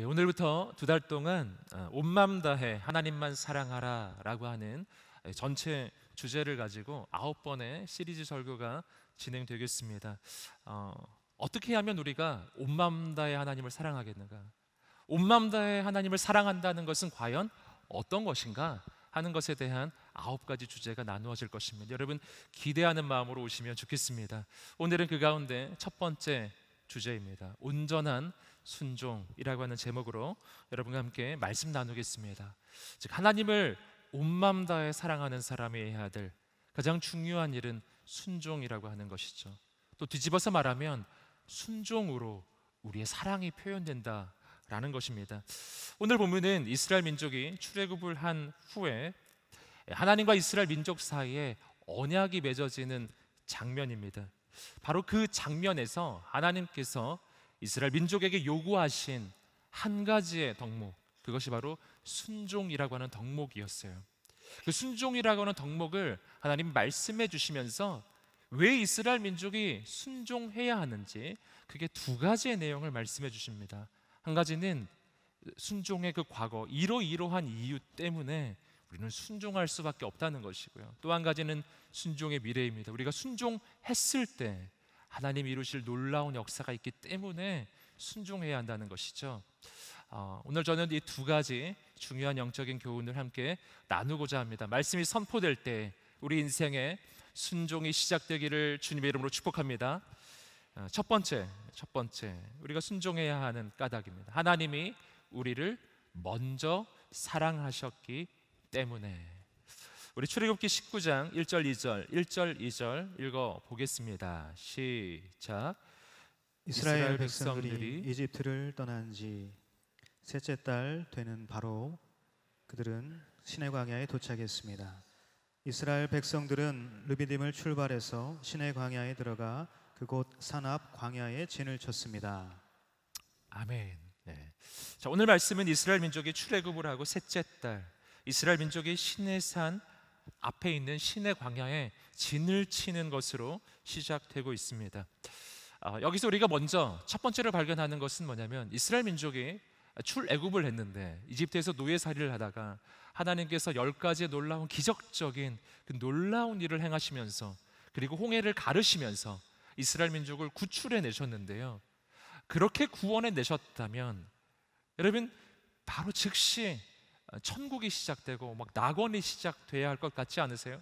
오늘부터 두 달 동안 온 마음 다해 하나님만 사랑하라 라고 하는 전체 주제를 가지고 9번의 시리즈 설교가 진행되겠습니다. 어떻게 하면 우리가 온 마음 다해 하나님을 사랑하겠는가? 온 마음 다해 하나님을 사랑한다는 것은 과연 어떤 것인가 하는 것에 대한 9가지 주제가 나누어질 것입니다. 여러분 기대하는 마음으로 오시면 좋겠습니다. 오늘은 그 가운데 첫 번째 주제입니다. 온전한 순종이라고 하는 제목으로 여러분과 함께 말씀 나누겠습니다. 즉 하나님을 온 마음 다해 사랑하는 사람이 해야 될 가장 중요한 일은 순종이라고 하는 것이죠. 또 뒤집어서 말하면 순종으로 우리의 사랑이 표현된다라는 것입니다. 오늘 보면은 이스라엘 민족이 출애굽을 한 후에 하나님과 이스라엘 민족 사이에 언약이 맺어지는 장면입니다. 바로 그 장면에서 하나님께서 이스라엘 민족에게 요구하신 한 가지의 덕목, 그것이 바로 순종이라고 하는 덕목이었어요. 그 순종이라고 하는 덕목을 하나님 말씀해 주시면서 왜 이스라엘 민족이 순종해야 하는지 그게 두 가지의 내용을 말씀해 주십니다. 한 가지는 순종의 그 과거, 이러이러한 이유 때문에 우리는 순종할 수밖에 없다는 것이고요. 또 한 가지는 순종의 미래입니다. 우리가 순종했을 때 하나님이 이루실 놀라운 역사가 있기 때문에 순종해야 한다는 것이죠. 오늘 저는 이 두 가지 중요한 영적인 교훈을 함께 나누고자 합니다. 말씀이 선포될 때 우리 인생에 순종이 시작되기를 주님의 이름으로 축복합니다. 첫 번째 우리가 순종해야 하는 까닭입니다. 하나님이 우리를 먼저 사랑하셨기 때문에. 우리 출애굽기 19장 1절 2절 읽어보겠습니다. 시작. 이스라엘 백성들이 이집트를 떠난 지 셋째 달 되는 바로 그들은 시내 광야에 도착했습니다. 이스라엘 백성들은 르비딤을 출발해서 시내 광야에 들어가 그곳 산 앞 광야에 진을 쳤습니다. 아멘. 네. 자, 오늘 말씀은 이스라엘 민족이 출애굽을 하고 셋째 달 이스라엘 민족이 시내산 앞에 있는 시내 광야에 진을 치는 것으로 시작되고 있습니다. 여기서 우리가 먼저 첫 번째로 발견하는 것은 뭐냐면 이스라엘 민족이 출애굽을 했는데 이집트에서 노예살이를 하다가 하나님께서 10가지의 놀라운 기적적인 그 놀라운 일을 행하시면서 그리고 홍해를 가르시면서 이스라엘 민족을 구출해 내셨는데요. 그렇게 구원해 내셨다면 여러분 바로 즉시 천국이 시작되고 막 낙원이 시작돼야 할 것 같지 않으세요?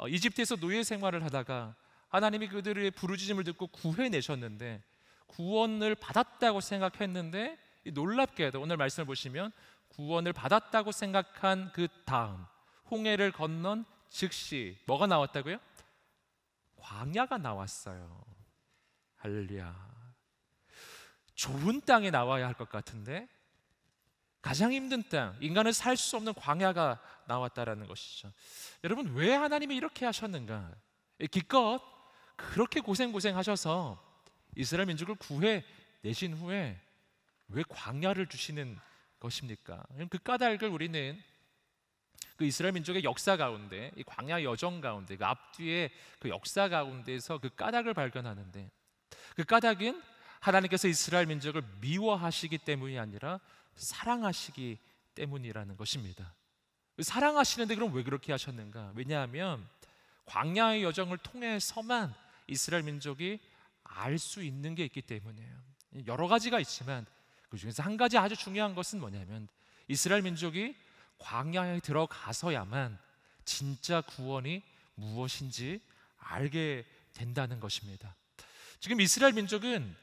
이집트에서 노예 생활을 하다가 하나님이 그들의 부르짖음을 듣고 구해내셨는데 구원을 받았다고 생각했는데 놀랍게도 오늘 말씀을 보시면 구원을 받았다고 생각한 그 다음 홍해를 건넌 즉시 뭐가 나왔다고요? 광야가 나왔어요. 할렐루야. 좋은 땅에 나와야 할 것 같은데 가장 힘든 땅, 인간은 살 수 없는 광야가 나왔다라는 것이죠. 여러분 왜 하나님이 이렇게 하셨는가? 기껏 그렇게 고생하셔서 이스라엘 민족을 구해내신 후에 왜 광야를 주시는 것입니까? 그 까닭을 우리는 그 이스라엘 민족의 역사 가운데 이 광야 여정 가운데 그 앞뒤의 그 역사 가운데에서 그 까닭을 발견하는데 그 까닭은 하나님께서 이스라엘 민족을 미워하시기 때문이 아니라 사랑하시기 때문이라는 것입니다. 사랑하시는데 그럼 왜 그렇게 하셨는가? 왜냐하면 광야의 여정을 통해서만 이스라엘 민족이 알 수 있는 게 있기 때문이에요. 여러 가지가 있지만 그 중에서 한 가지 아주 중요한 것은 뭐냐면 이스라엘 민족이 광야에 들어가서야만 진짜 구원이 무엇인지 알게 된다는 것입니다. 지금 이스라엘 민족은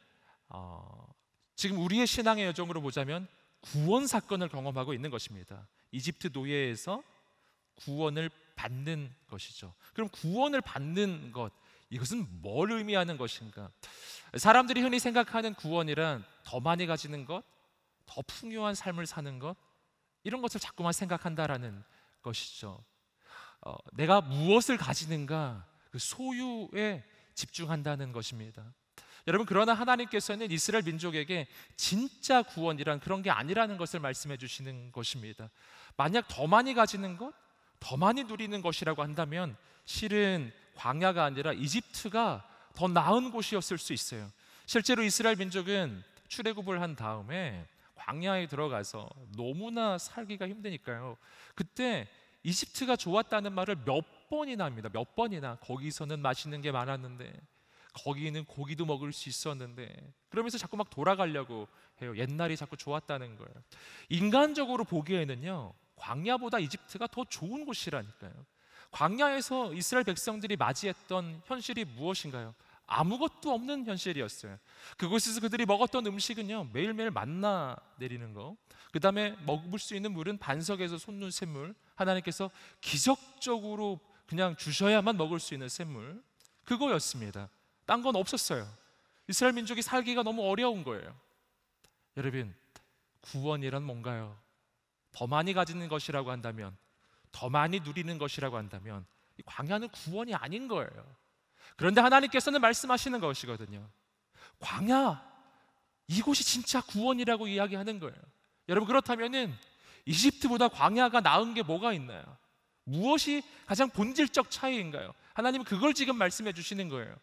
지금 우리의 신앙의 여정으로 보자면 구원 사건을 경험하고 있는 것입니다. 이집트 노예에서 구원을 받는 것이죠. 그럼 구원을 받는 것, 이것은 뭘 의미하는 것인가? 사람들이 흔히 생각하는 구원이란 더 많이 가지는 것, 더 풍요한 삶을 사는 것, 이런 것을 자꾸만 생각한다라는 것이죠. 내가 무엇을 가지는가, 그 소유에 집중한다는 것입니다. 여러분 그러나 하나님께서는 이스라엘 민족에게 진짜 구원이란 그런 게 아니라는 것을 말씀해 주시는 것입니다. 만약 더 많이 가지는 것, 더 많이 누리는 것이라고 한다면 실은 광야가 아니라 이집트가 더 나은 곳이었을 수 있어요. 실제로 이스라엘 민족은 출애굽을 한 다음에 광야에 들어가서 너무나 살기가 힘드니까요. 그때 이집트가 좋았다는 말을 몇 번이나 합니다. 몇 번이나. 거기서는 맛있는 게 많았는데, 거기는 고기도 먹을 수 있었는데, 그러면서 자꾸 막 돌아가려고 해요. 옛날이 자꾸 좋았다는 거예요. 인간적으로 보기에는요, 광야보다 이집트가 더 좋은 곳이라니까요. 광야에서 이스라엘 백성들이 맞이했던 현실이 무엇인가요? 아무것도 없는 현실이었어요. 그곳에서 그들이 먹었던 음식은요, 매일매일 만나 내리는 거, 그 다음에 먹을 수 있는 물은 반석에서 솟는 샘물, 하나님께서 기적적으로 그냥 주셔야만 먹을 수 있는 샘물, 그거였습니다. 딴 건 없었어요. 이스라엘 민족이 살기가 너무 어려운 거예요. 여러분, 구원이란 뭔가요? 더 많이 가지는 것이라고 한다면, 더 많이 누리는 것이라고 한다면, 이 광야는 구원이 아닌 거예요. 그런데 하나님께서는 말씀하시는 것이거든요. 광야, 이곳이 진짜 구원이라고 이야기하는 거예요. 여러분, 그렇다면은 이집트보다 광야가 나은 게 뭐가 있나요? 무엇이 가장 본질적 차이인가요? 하나님은 그걸 지금 말씀해 주시는 거예요.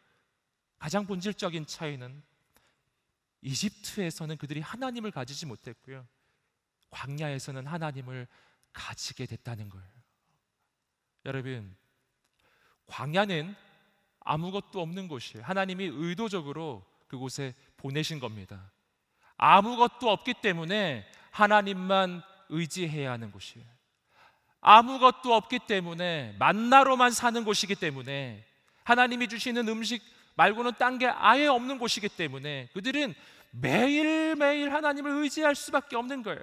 가장 본질적인 차이는 이집트에서는 그들이 하나님을 가지지 못했고요, 광야에서는 하나님을 가지게 됐다는 거예요. 여러분, 광야는 아무것도 없는 곳이에요. 하나님이 의도적으로 그곳에 보내신 겁니다. 아무것도 없기 때문에 하나님만 의지해야 하는 곳이에요. 아무것도 없기 때문에 만나로만 사는 곳이기 때문에, 하나님이 주시는 음식 말고는 딴 게 아예 없는 곳이기 때문에 그들은 매일매일 하나님을 의지할 수밖에 없는 거예요.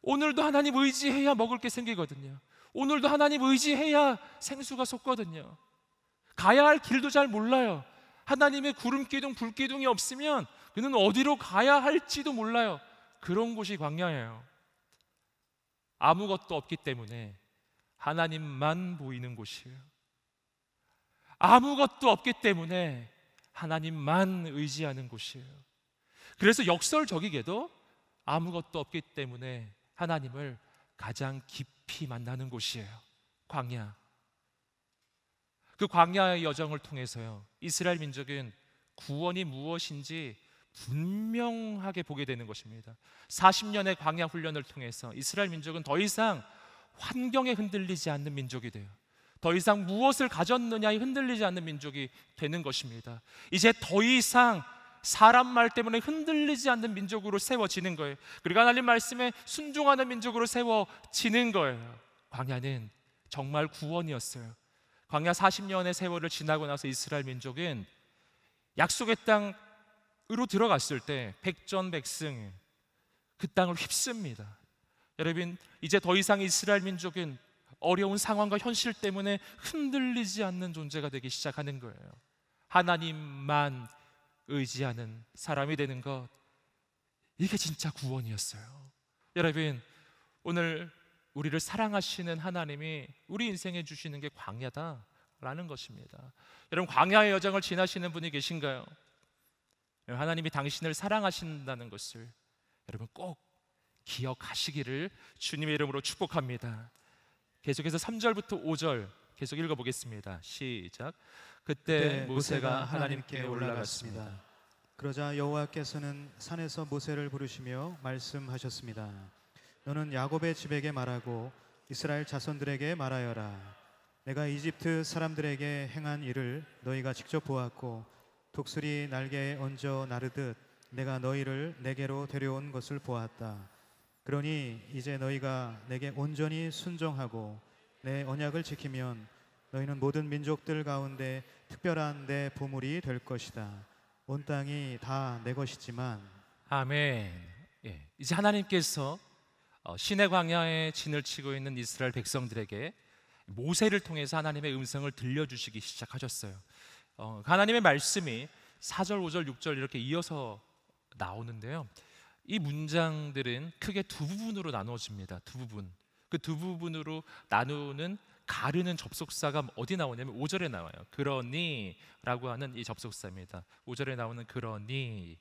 오늘도 하나님 의지해야 먹을 게 생기거든요. 오늘도 하나님 의지해야 생수가 솟거든요. 가야 할 길도 잘 몰라요. 하나님의 구름기둥, 불기둥이 없으면 그는 어디로 가야 할지도 몰라요. 그런 곳이 광야예요. 아무것도 없기 때문에 하나님만 보이는 곳이에요. 아무것도 없기 때문에 하나님만 의지하는 곳이에요. 그래서 역설적이게도 아무것도 없기 때문에 하나님을 가장 깊이 만나는 곳이에요. 광야. 그 광야의 여정을 통해서요, 이스라엘 민족은 구원이 무엇인지 분명하게 보게 되는 것입니다. 40년의 광야 훈련을 통해서 이스라엘 민족은 더 이상 환경에 흔들리지 않는 민족이 돼요. 더 이상 무엇을 가졌느냐에 흔들리지 않는 민족이 되는 것입니다. 이제 더 이상 사람 말 때문에 흔들리지 않는 민족으로 세워지는 거예요. 그리고 하나님 말씀에 순종하는 민족으로 세워지는 거예요. 광야는 정말 구원이었어요. 광야 40년의 세월을 지나고 나서 이스라엘 민족은 약속의 땅으로 들어갔을 때 백전백승, 그 땅을 휩습니다. 여러분, 이제 더 이상 이스라엘 민족은 어려운 상황과 현실 때문에 흔들리지 않는 존재가 되기 시작하는 거예요. 하나님만 의지하는 사람이 되는 것, 이게 진짜 구원이었어요. 여러분, 오늘 우리를 사랑하시는 하나님이 우리 인생에 주시는 게 광야다라는 것입니다. 여러분, 광야의 여정을 지나시는 분이 계신가요? 하나님이 당신을 사랑하신다는 것을 여러분 꼭 기억하시기를 주님의 이름으로 축복합니다. 계속해서 3절부터 5절 계속 읽어보겠습니다. 시작. 그때 모세가 하나님께 올라갔습니다. 그러자 여호와께서는 산에서 모세를 부르시며 말씀하셨습니다. 너는 야곱의 집에게 말하고 이스라엘 자손들에게 말하여라. 내가 이집트 사람들에게 행한 일을 너희가 직접 보았고 독수리 날개에 얹어 나르듯 내가 너희를 내게로 데려온 것을 보았다. 그러니 이제 너희가 내게 온전히 순종하고 내 언약을 지키면 너희는 모든 민족들 가운데 특별한 내 보물이 될 것이다. 온 땅이 다 내 것이지만. 아멘. 이제 하나님께서 시내 광야에 진을 치고 있는 이스라엘 백성들에게 모세를 통해서 하나님의 음성을 들려주시기 시작하셨어요. 하나님의 말씀이 4절, 5절, 6절 이렇게 이어서 나오는데요, 이 문장들은 크게 두 부분으로 나누어집니다. 두 부분. 그 두 부분으로 나누는 가르는 접속사가 어디 나오냐면 5절에 나와요. 그러니 라고 하는 이 접속사입니다. 5절에 나오는 그러니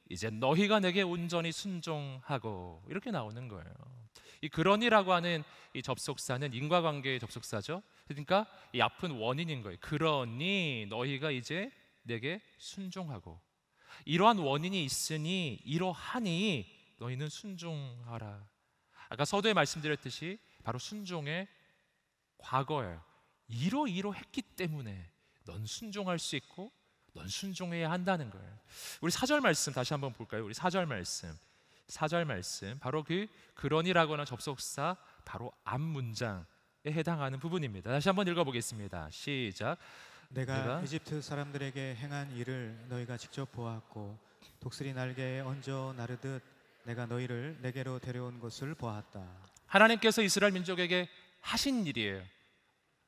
이제 너희가 내게 온전히 순종하고, 이렇게 나오는 거예요. 이 그러니라고 하는 이 접속사는 인과관계의 접속사죠. 그러니까 이 앞은 원인인 거예요. 그러니 너희가 이제 내게 순종하고, 이러한 원인이 있으니 이러하니 너희는 순종하라. 아까 서두에 말씀드렸듯이 바로 순종의 과거예요. 이러이러 했기 때문에 넌 순종할 수 있고 넌 순종해야 한다는 거예요. 우리 4절 말씀 다시 한번 볼까요? 우리 4절 말씀 바로 그러니라고 하는 접속사 바로 앞 문장에 해당하는 부분입니다. 다시 한번 읽어보겠습니다. 시작. 내가 이집트 사람들에게 행한 일을 너희가 직접 보았고 독수리 날개에 얹어 나르듯 내가 너희를 내게로 데려온 것을 보았다. 하나님께서 이스라엘 민족에게 하신 일이에요.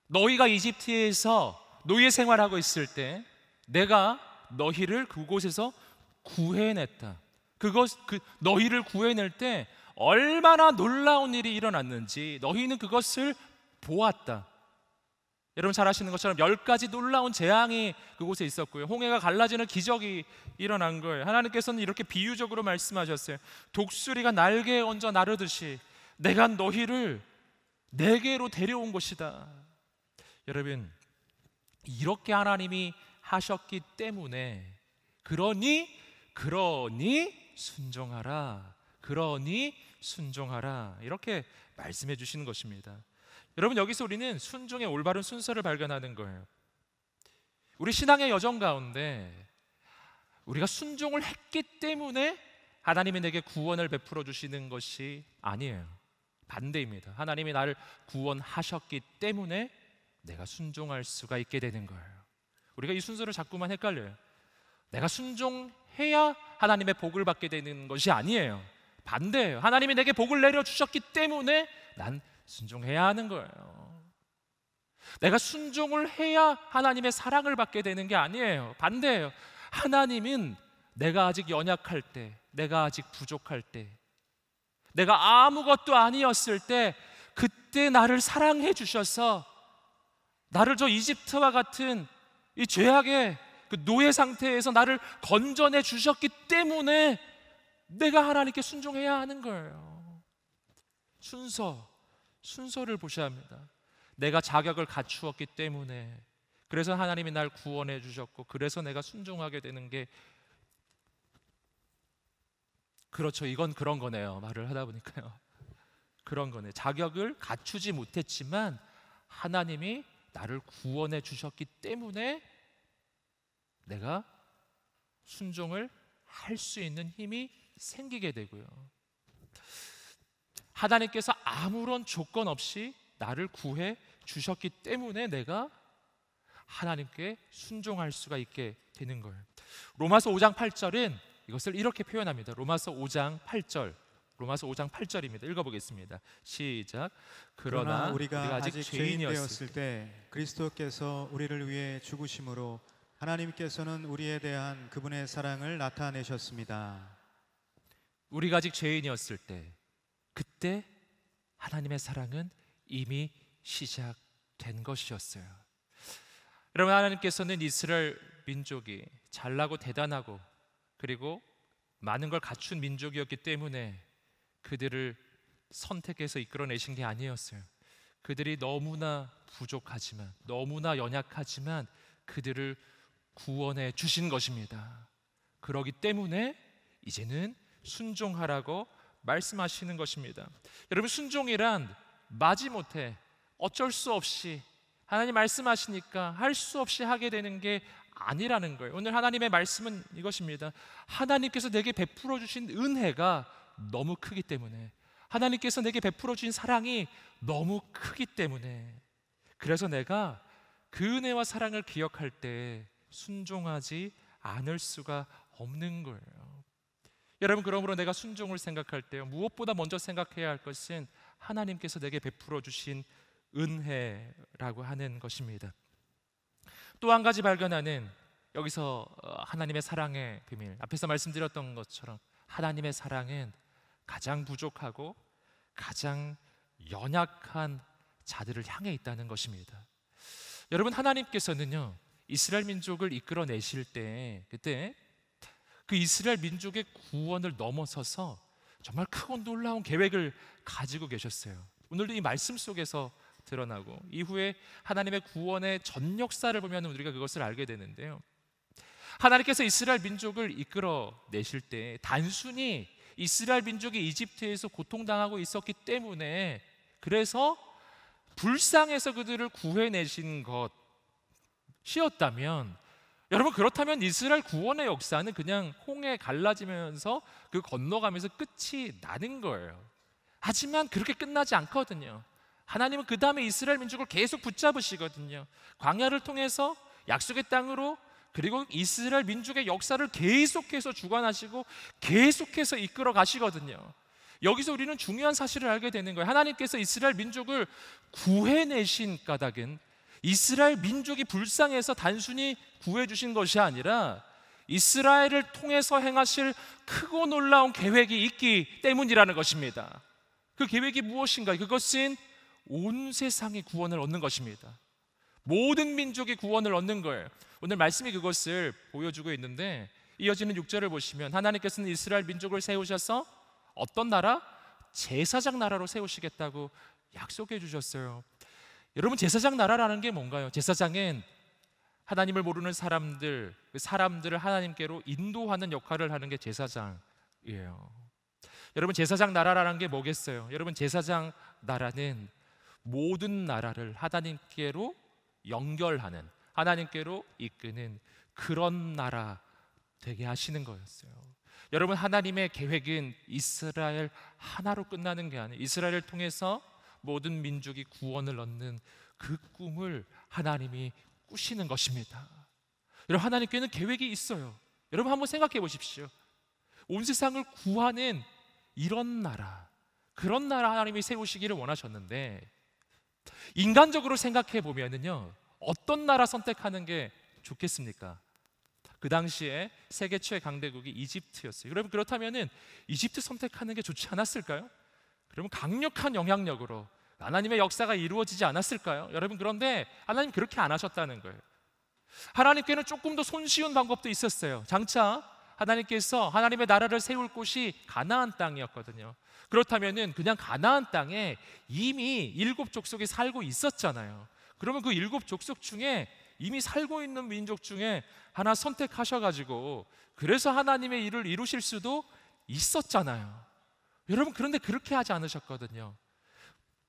너희가 이집트에서 노예 생활하고 있을 때 내가 너희를 그곳에서 구해냈다. 너희를 구해낼 때 얼마나 놀라운 일이 일어났는지 너희는 그것을 보았다. 여러분 잘 아시는 것처럼 10가지 놀라운 재앙이 그곳에 있었고요. 홍해가 갈라지는 기적이 일어난 거예요. 하나님께서는 이렇게 비유적으로 말씀하셨어요. 독수리가 날개에 얹어 나르듯이 내가 너희를 내게로 데려온 것이다. 여러분 이렇게 하나님이 하셨기 때문에 그러니 순종하라. 그러니 순종하라. 이렇게 말씀해 주시는 것입니다. 여러분 여기서 우리는 순종의 올바른 순서를 발견하는 거예요. 우리 신앙의 여정 가운데 우리가 순종을 했기 때문에 하나님이 내게 구원을 베풀어 주시는 것이 아니에요. 반대입니다. 하나님이 나를 구원하셨기 때문에 내가 순종할 수가 있게 되는 거예요. 우리가 이 순서를 자꾸만 헷갈려요. 내가 순종해야 하나님의 복을 받게 되는 것이 아니에요. 반대예요. 하나님이 내게 복을 내려주셨기 때문에 난 순종해야 하는 거예요. 내가 순종을 해야 하나님의 사랑을 받게 되는 게 아니에요. 반대예요. 하나님은 내가 아직 연약할 때, 내가 아직 부족할 때, 내가 아무것도 아니었을 때 그때 나를 사랑해 주셔서 나를 저 이집트와 같은 이 죄악의 그 노예 상태에서 나를 건져내 주셨기 때문에 내가 하나님께 순종해야 하는 거예요. 순서를 보셔야 합니다. 내가 자격을 갖추었기 때문에, 그래서 하나님이 날 구원해 주셨고, 그래서 내가 순종하게 되는 게, 그렇죠, 이건 그런 거네요. 말을 하다 보니까요, 그런 거네. 자격을 갖추지 못했지만 하나님이 나를 구원해 주셨기 때문에 내가 순종을 할 수 있는 힘이 생기게 되고요. 하나님께서 아무런 조건 없이 나를 구해 주셨기 때문에 내가 하나님께 순종할 수가 있게 되는 거예요. 로마서 5장 8절은 이것을 이렇게 표현합니다. 로마서 5장 8절입니다. 읽어보겠습니다. 시작. 그러나 우리가 아직 죄인 되었을 때 그리스도께서 우리를 위해 죽으심으로 하나님께서는 우리에 대한 그분의 사랑을 나타내셨습니다. 우리가 아직 죄인이었을 때, 그때 하나님의 사랑은 이미 시작된 것이었어요. 여러분, 하나님께서는 이스라엘 민족이 잘나고 대단하고 그리고 많은 걸 갖춘 민족이었기 때문에 그들을 선택해서 이끌어내신 게 아니었어요. 그들이 너무나 부족하지만, 너무나 연약하지만 그들을 구원해 주신 것입니다. 그렇기 때문에 이제는 순종하라고 말씀하시는 것입니다. 여러분, 순종이란 마지못해 어쩔 수 없이 하나님 말씀하시니까 할 수 없이 하게 되는 게 아니라는 거예요. 오늘 하나님의 말씀은 이것입니다. 하나님께서 내게 베풀어 주신 은혜가 너무 크기 때문에, 하나님께서 내게 베풀어 주신 사랑이 너무 크기 때문에, 그래서 내가 그 은혜와 사랑을 기억할 때 순종하지 않을 수가 없는 거예요. 여러분, 그러므로 내가 순종을 생각할 때요, 무엇보다 먼저 생각해야 할 것은 하나님께서 내게 베풀어 주신 은혜라고 하는 것입니다. 또 한 가지 발견하는, 여기서 하나님의 사랑의 비밀, 앞에서 말씀드렸던 것처럼 하나님의 사랑은 가장 부족하고 가장 연약한 자들을 향해 있다는 것입니다. 여러분, 하나님께서는요, 이스라엘 민족을 이끌어내실 때, 그때 그 이스라엘 민족의 구원을 넘어서서 정말 크고 놀라운 계획을 가지고 계셨어요. 오늘도 이 말씀 속에서 드러나고, 이후에 하나님의 구원의 전 역사를 보면 우리가 그것을 알게 되는데요, 하나님께서 이스라엘 민족을 이끌어내실 때 단순히 이스라엘 민족이 이집트에서 고통당하고 있었기 때문에, 그래서 불쌍해서 그들을 구해내신 것이었다면, 여러분, 그렇다면 이스라엘 구원의 역사는 그냥 홍해 갈라지면서 그 건너가면서 끝이 나는 거예요. 하지만 그렇게 끝나지 않거든요. 하나님은 그 다음에 이스라엘 민족을 계속 붙잡으시거든요. 광야를 통해서 약속의 땅으로, 그리고 이스라엘 민족의 역사를 계속해서 주관하시고 계속해서 이끌어 가시거든요. 여기서 우리는 중요한 사실을 알게 되는 거예요. 하나님께서 이스라엘 민족을 구해내신 까닭은 이스라엘 민족이 불쌍해서 단순히 구해주신 것이 아니라 이스라엘을 통해서 행하실 크고 놀라운 계획이 있기 때문이라는 것입니다. 그 계획이 무엇인가? 그것은 온 세상의 구원을 얻는 것입니다. 모든 민족의 구원을 얻는 거예요. 오늘 말씀이 그것을 보여주고 있는데, 이어지는 6절을 보시면 하나님께서는 이스라엘 민족을 세우셔서 어떤 나라? 제사장 나라로 세우시겠다고 약속해 주셨어요. 여러분, 제사장 나라라는 게 뭔가요? 제사장은 하나님을 모르는 사람들, 그 사람들을 하나님께로 인도하는 역할을 하는 게 제사장이에요. 여러분, 제사장 나라라는 게 뭐겠어요? 여러분, 제사장 나라는 모든 나라를 하나님께로 연결하는, 하나님께로 이끄는 그런 나라 되게 하시는 거였어요. 여러분, 하나님의 계획은 이스라엘 하나로 끝나는 게 아니에요. 이스라엘을 통해서 모든 민족이 구원을 얻는 그 꿈을 하나님이 꾸시는 것입니다. 여러분, 하나님께는 계획이 있어요. 여러분, 한번 생각해 보십시오. 온 세상을 구하는 이런 나라, 그런 나라 하나님이 세우시기를 원하셨는데, 인간적으로 생각해 보면은요, 어떤 나라 선택하는 게 좋겠습니까? 그 당시에 세계 최강대국이 이집트였어요. 여러분, 그렇다면은 이집트 선택하는 게 좋지 않았을까요? 그러면 강력한 영향력으로 하나님의 역사가 이루어지지 않았을까요? 여러분, 그런데 하나님 그렇게 안 하셨다는 거예요. 하나님께는 조금 더 손쉬운 방법도 있었어요. 장차 하나님께서 하나님의 나라를 세울 곳이 가나안 땅이었거든요. 그렇다면은 그냥 가나안 땅에 이미 7 족속이 살고 있었잖아요. 그러면 그 7 족속 중에 이미 살고 있는 민족 중에 하나 선택하셔가지고, 그래서 하나님의 일을 이루실 수도 있었잖아요. 여러분, 그런데 그렇게 하지 않으셨거든요.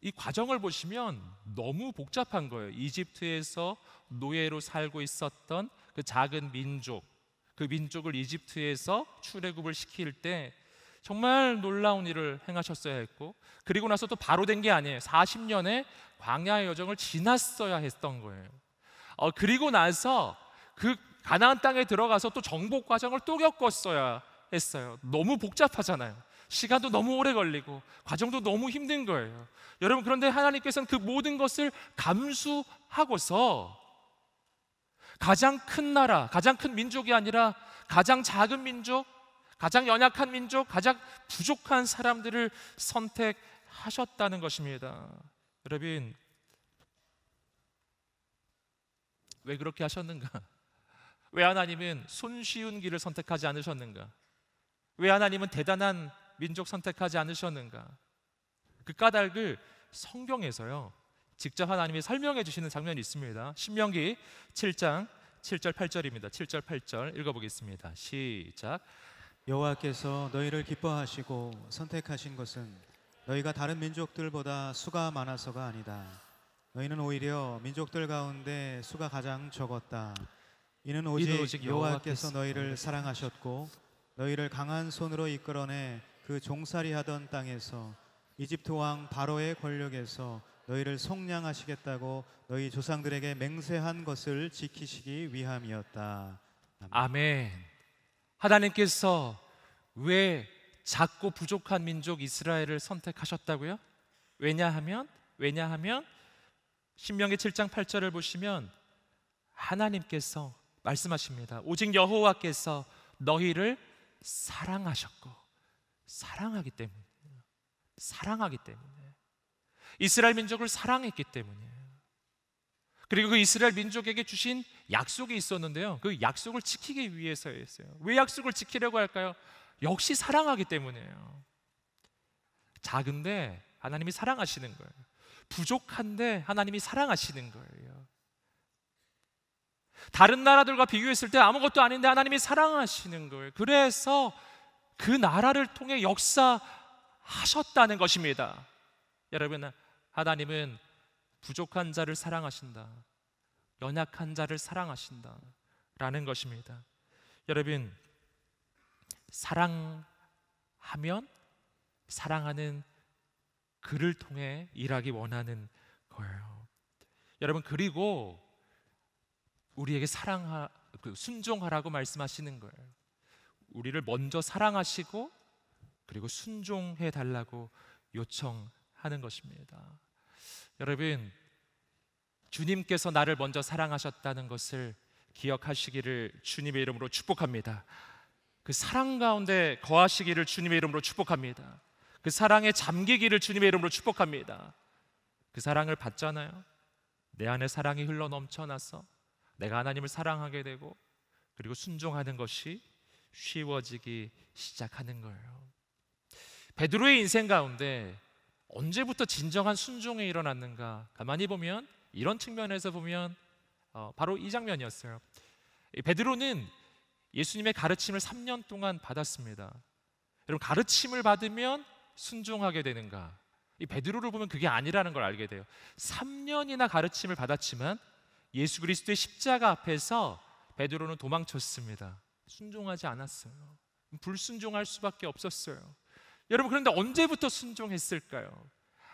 이 과정을 보시면 너무 복잡한 거예요. 이집트에서 노예로 살고 있었던 그 작은 민족, 그 민족을 이집트에서 출애굽을 시킬 때 정말 놀라운 일을 행하셨어야 했고, 그리고 나서 또 바로 된 게 아니에요. 40년의 광야의 여정을 지났어야 했던 거예요. 그리고 나서 그 가나안 땅에 들어가서 또 정복 과정을 또 겪었어야 했어요. 너무 복잡하잖아요. 시간도 너무 오래 걸리고 과정도 너무 힘든 거예요. 여러분, 그런데 하나님께서는 그 모든 것을 감수하고서 가장 큰 나라, 가장 큰 민족이 아니라 가장 작은 민족, 가장 연약한 민족, 가장 부족한 사람들을 선택하셨다는 것입니다. 여러분, 왜 그렇게 하셨는가? 왜 하나님은 손쉬운 길을 선택하지 않으셨는가? 왜 하나님은 대단한 민족 선택하지 않으셨는가? 그 까닭을 성경에서요 직접 하나님이 설명해 주시는 장면이 있습니다. 신명기 7장 7절 8절입니다. 7절 8절 읽어보겠습니다. 시작. 여호와께서 너희를 기뻐하시고 선택하신 것은 너희가 다른 민족들보다 수가 많아서가 아니다. 너희는 오히려 민족들 가운데 수가 가장 적었다. 이는 오직 여호와께서 너희를 사랑하셨고 너희를 강한 손으로 이끌어내 그 종살이 하던 땅에서 이집트 왕 바로의 권력에서 너희를 속량하시겠다고 너희 조상들에게 맹세한 것을 지키시기 위함이었다. 아멘. 하나님께서 왜 작고 부족한 민족 이스라엘을 선택하셨다고요? 왜냐하면 신명기 7장 8절을 보시면 하나님께서 말씀하십니다. 오직 여호와께서 너희를 사랑하셨고, 사랑하기 때문에 이스라엘 민족을 사랑했기 때문이에요. 그리고 그 이스라엘 민족에게 주신 약속이 있었는데요, 그 약속을 지키기 위해서였어요. 왜 약속을 지키려고 할까요? 역시 사랑하기 때문이에요. 작은데 하나님이 사랑하시는 거예요. 부족한데 하나님이 사랑하시는 거예요. 다른 나라들과 비교했을 때 아무것도 아닌데 하나님이 사랑하시는 거예요. 그래서 그 나라를 통해 역사하셨다는 것입니다. 여러분, 하나님은 부족한 자를 사랑하신다, 연약한 자를 사랑하신다 라는 것입니다. 여러분, 사랑하면 사랑하는 그를 통해 일하기 원하는 거예요. 여러분, 그리고 우리에게 순종하라고 말씀하시는 거예요. 우리를 먼저 사랑하시고 그리고 순종해 달라고 요청하는 것입니다. 여러분, 주님께서 나를 먼저 사랑하셨다는 것을 기억하시기를 주님의 이름으로 축복합니다. 그 사랑 가운데 거하시기를 주님의 이름으로 축복합니다. 그 사랑에 잠기기를 주님의 이름으로 축복합니다. 그 사랑을 받잖아요. 내 안에 사랑이 흘러 넘쳐나서 내가 하나님을 사랑하게 되고 그리고 순종하는 것이 쉬워지기 시작하는 거예요. 베드로의 인생 가운데 언제부터 진정한 순종이 일어났는가? 가만히 보면, 이런 측면에서 보면 바로 이 장면이었어요. 베드로는 예수님의 가르침을 3년 동안 받았습니다. 여러분, 가르침을 받으면 순종하게 되는가? 이 베드로를 보면 그게 아니라는 걸 알게 돼요. 3년이나 가르침을 받았지만 예수 그리스도의 십자가 앞에서 베드로는 도망쳤습니다. 순종하지 않았어요. 불순종할 수밖에 없었어요. 여러분, 그런데 언제부터 순종했을까요?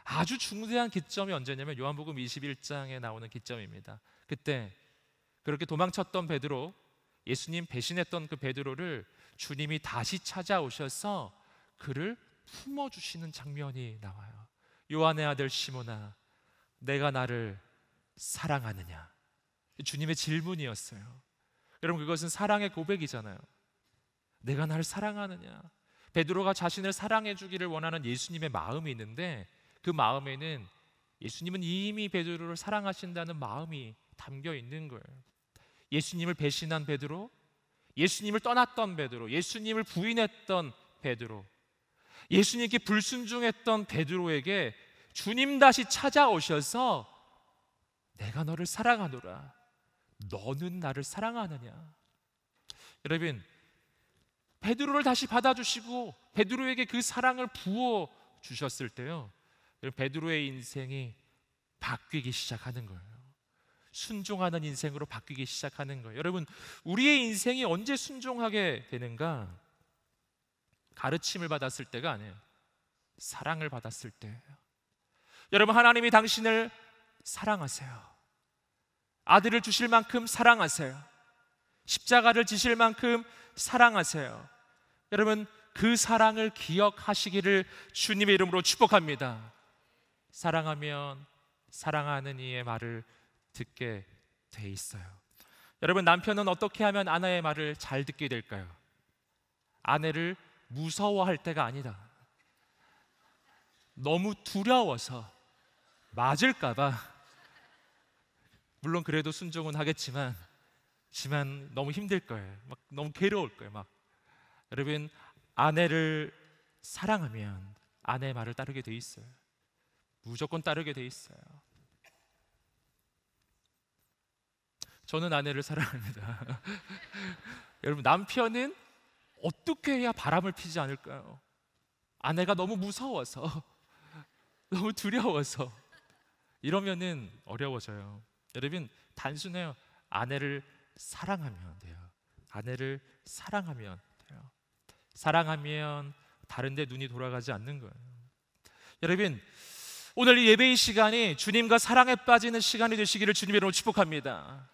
아주 중대한 기점이 언제냐면 요한복음 21장에 나오는 기점입니다. 그때 그렇게 도망쳤던 베드로, 예수님 배신했던 그 베드로를 주님이 다시 찾아오셔서 그를 품어주시는 장면이 나와요. 요한의 아들 시몬아, 내가 나를 사랑하느냐? 주님의 질문이었어요. 여러분, 그것은 사랑의 고백이잖아요. 내가 나를 사랑하느냐? 베드로가 자신을 사랑해 주기를 원하는 예수님의 마음이 있는데, 그 마음에는 예수님은 이미 베드로를 사랑하신다는 마음이 담겨 있는 거예요. 예수님을 배신한 베드로, 예수님을 떠났던 베드로, 예수님을 부인했던 베드로, 예수님께 불순종했던 베드로에게 주님 다시 찾아오셔서 내가 너를 사랑하노라, 너는 나를 사랑하느냐? 여러분, 베드로를 다시 받아주시고 베드로에게 그 사랑을 부어 주셨을 때요, 베드로의 인생이 바뀌기 시작하는 거예요. 순종하는 인생으로 바뀌기 시작하는 거예요. 여러분, 우리의 인생이 언제 순종하게 되는가? 가르침을 받았을 때가 아니에요. 사랑을 받았을 때예요. 여러분, 하나님이 당신을 사랑하세요. 아들을 주실 만큼 사랑하세요. 십자가를 지실 만큼 사랑하세요. 여러분, 그 사랑을 기억하시기를 주님의 이름으로 축복합니다. 사랑하면 사랑하는 이의 말을 듣게 돼 있어요. 여러분, 남편은 어떻게 하면 아내의 말을 잘 듣게 될까요? 아내를 무서워할 때가 아니다. 너무 두려워서 맞을까봐, 물론 그래도 순종은 하겠지만 너무 힘들 거예요. 막 너무 괴로울 거예요. 막. 여러분, 아내를 사랑하면 아내의 말을 따르게 돼 있어요. 무조건 따르게 돼 있어요. 저는 아내를 사랑합니다. 여러분, 남편은 어떻게 해야 바람을 피지 않을까요? 아내가 너무 무서워서, 너무 두려워서 이러면은 어려워져요. 여러분, 단순해요. 아내를 사랑하면 돼요. 아내를 사랑하면 돼요. 사랑하면 다른 데 눈이 돌아가지 않는 거예요. 여러분, 오늘 이 예배의 시간이 주님과 사랑에 빠지는 시간이 되시기를 주님의 이름으로 축복합니다.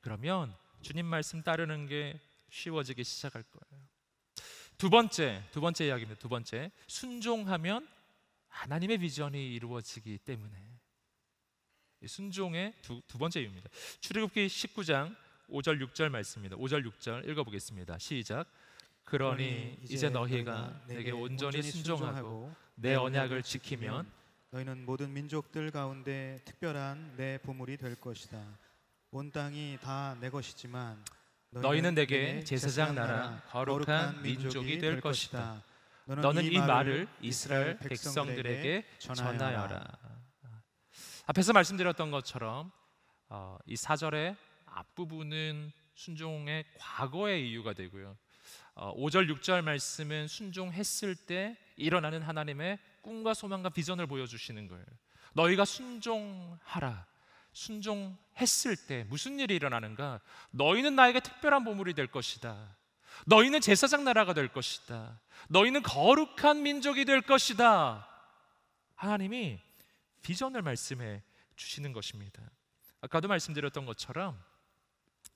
그러면 주님 말씀 따르는 게 쉬워지기 시작할 거예요. 두 번째 이야기입니다. 두 번째, 순종하면 하나님의 비전이 이루어지기 때문에. 순종의 두 번째 이유입니다. 출애굽기 19장 5절 6절 말씀입니다. 5절 6절 읽어보겠습니다. 시작. 그러니 이제 너희가 내게 온전히 순종하고 내 언약을 지키면 너희는 모든 민족들 가운데 특별한 내 보물이 될 것이다. 온 땅이 다 내 것이지만 너희는 내게 제사장 나라 거룩한 민족이 될 것이다. 너는 이 말을 이스라엘 백성들에게 전하여라. 앞에서 말씀드렸던 것처럼 이 4절의 앞부분은 순종의 과거의 이유가 되고요, 5절 6절 말씀은 순종했을 때 일어나는 하나님의 꿈과 소망과 비전을 보여주시는 거예요. 너희가 순종하라. 순종했을 때 무슨 일이 일어나는가? 너희는 나에게 특별한 보물이 될 것이다. 너희는 제사장 나라가 될 것이다. 너희는 거룩한 민족이 될 것이다. 하나님이 비전을 말씀해 주시는 것입니다. 아까도 말씀드렸던 것처럼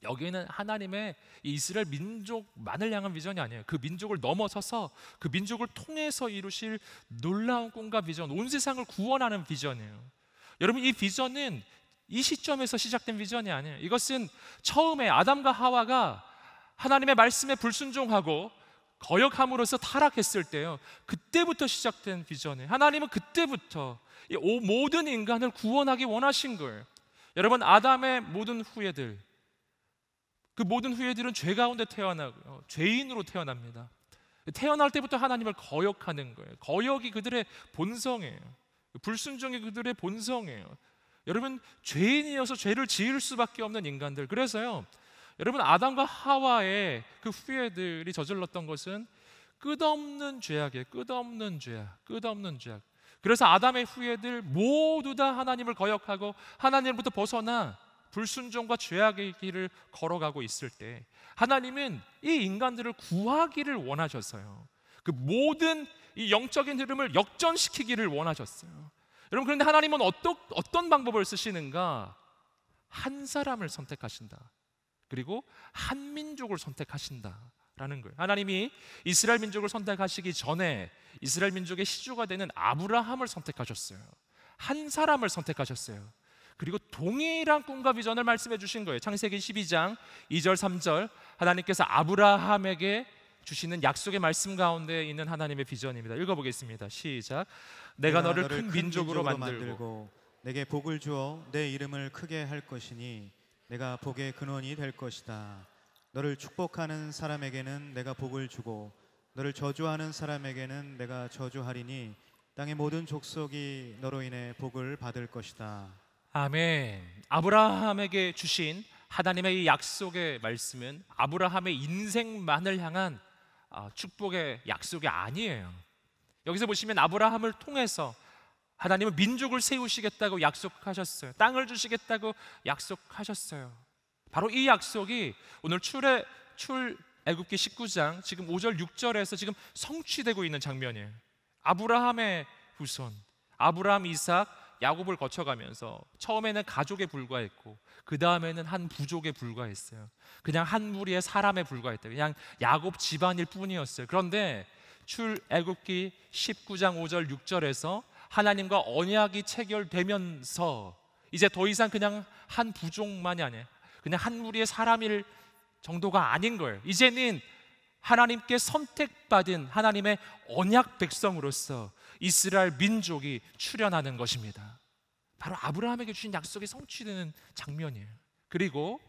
여기에는 하나님의 이스라엘 민족만을 향한 비전이 아니에요. 그 민족을 넘어서서 그 민족을 통해서 이루실 놀라운 꿈과 비전, 온 세상을 구원하는 비전이에요. 여러분, 이 비전은 이 시점에서 시작된 비전이 아니에요. 이것은 처음에 아담과 하와가 하나님의 말씀에 불순종하고 거역함으로써 타락했을 때요, 그때부터 시작된 비전이에요. 하나님은 그때부터 이 모든 인간을 구원하기 원하신 거예요. 여러분, 아담의 모든 후예들, 그 모든 후예들은 죄 가운데 태어나고요, 죄인으로 태어납니다. 태어날 때부터 하나님을 거역하는 거예요. 거역이 그들의 본성이에요. 불순종이 그들의 본성이에요. 여러분, 죄인이어서 죄를 지을 수밖에 없는 인간들. 그래서요, 여러분, 아담과 하와의 그 후예들이 저질렀던 것은 끝없는 죄악이에요. 끝없는 죄악, 끝없는 죄악. 그래서 아담의 후예들 모두 다 하나님을 거역하고 하나님으로부터 벗어나 불순종과 죄악의 길을 걸어가고 있을 때 하나님은 이 인간들을 구하기를 원하셨어요. 그 모든 이 영적인 흐름을 역전시키기를 원하셨어요. 여러분, 그런데 하나님은 어떤 방법을 쓰시는가? 한 사람을 선택하신다. 그리고 한 민족을 선택하신다라는 거예요. 하나님이 이스라엘 민족을 선택하시기 전에 이스라엘 민족의 시주가 되는 아브라함을 선택하셨어요. 한 사람을 선택하셨어요. 그리고 동일한 꿈과 비전을 말씀해 주신 거예요. 창세기 12장 2절 3절, 하나님께서 아브라함에게 주시는 약속의 말씀 가운데 있는 하나님의 비전입니다. 읽어보겠습니다. 시작. 내가 너를 큰 민족으로 만들고 내게 복을 주어 내 이름을 크게 할 것이니 내가 복의 근원이 될 것이다. 너를 축복하는 사람에게는 내가 복을 주고 너를 저주하는 사람에게는 내가 저주하리니 땅의 모든 족속이 너로 인해 복을 받을 것이다. 아멘. 아브라함에게 주신 하나님의 이 약속의 말씀은 아브라함의 인생만을 향한 축복의 약속이 아니에요. 여기서 보시면 아브라함을 통해서 하나님은 민족을 세우시겠다고 약속하셨어요. 땅을 주시겠다고 약속하셨어요. 바로 이 약속이 오늘 출애굽기 19장 지금 5절 6절에서 지금 성취되고 있는 장면이에요. 아브라함의 후손, 아브라함, 이삭, 야곱을 거쳐가면서 처음에는 가족에 불과했고 그 다음에는 한 부족에 불과했어요. 그냥 한 무리의 사람에 불과했대요. 그냥 야곱 집안일 뿐이었어요. 그런데 출애굽기 19장 5절 6절에서 하나님과 언약이 체결되면서 이제 더 이상 그냥 한 부족만이 아니에요. 그냥 한 무리의 사람일 정도가 아닌 거예요. 이제는 하나님께 선택받은 하나님의 언약 백성으로서 이스라엘 민족이 출현하는 것입니다. 바로 아브라함에게 주신 약속이 성취되는 장면이에요. 그리고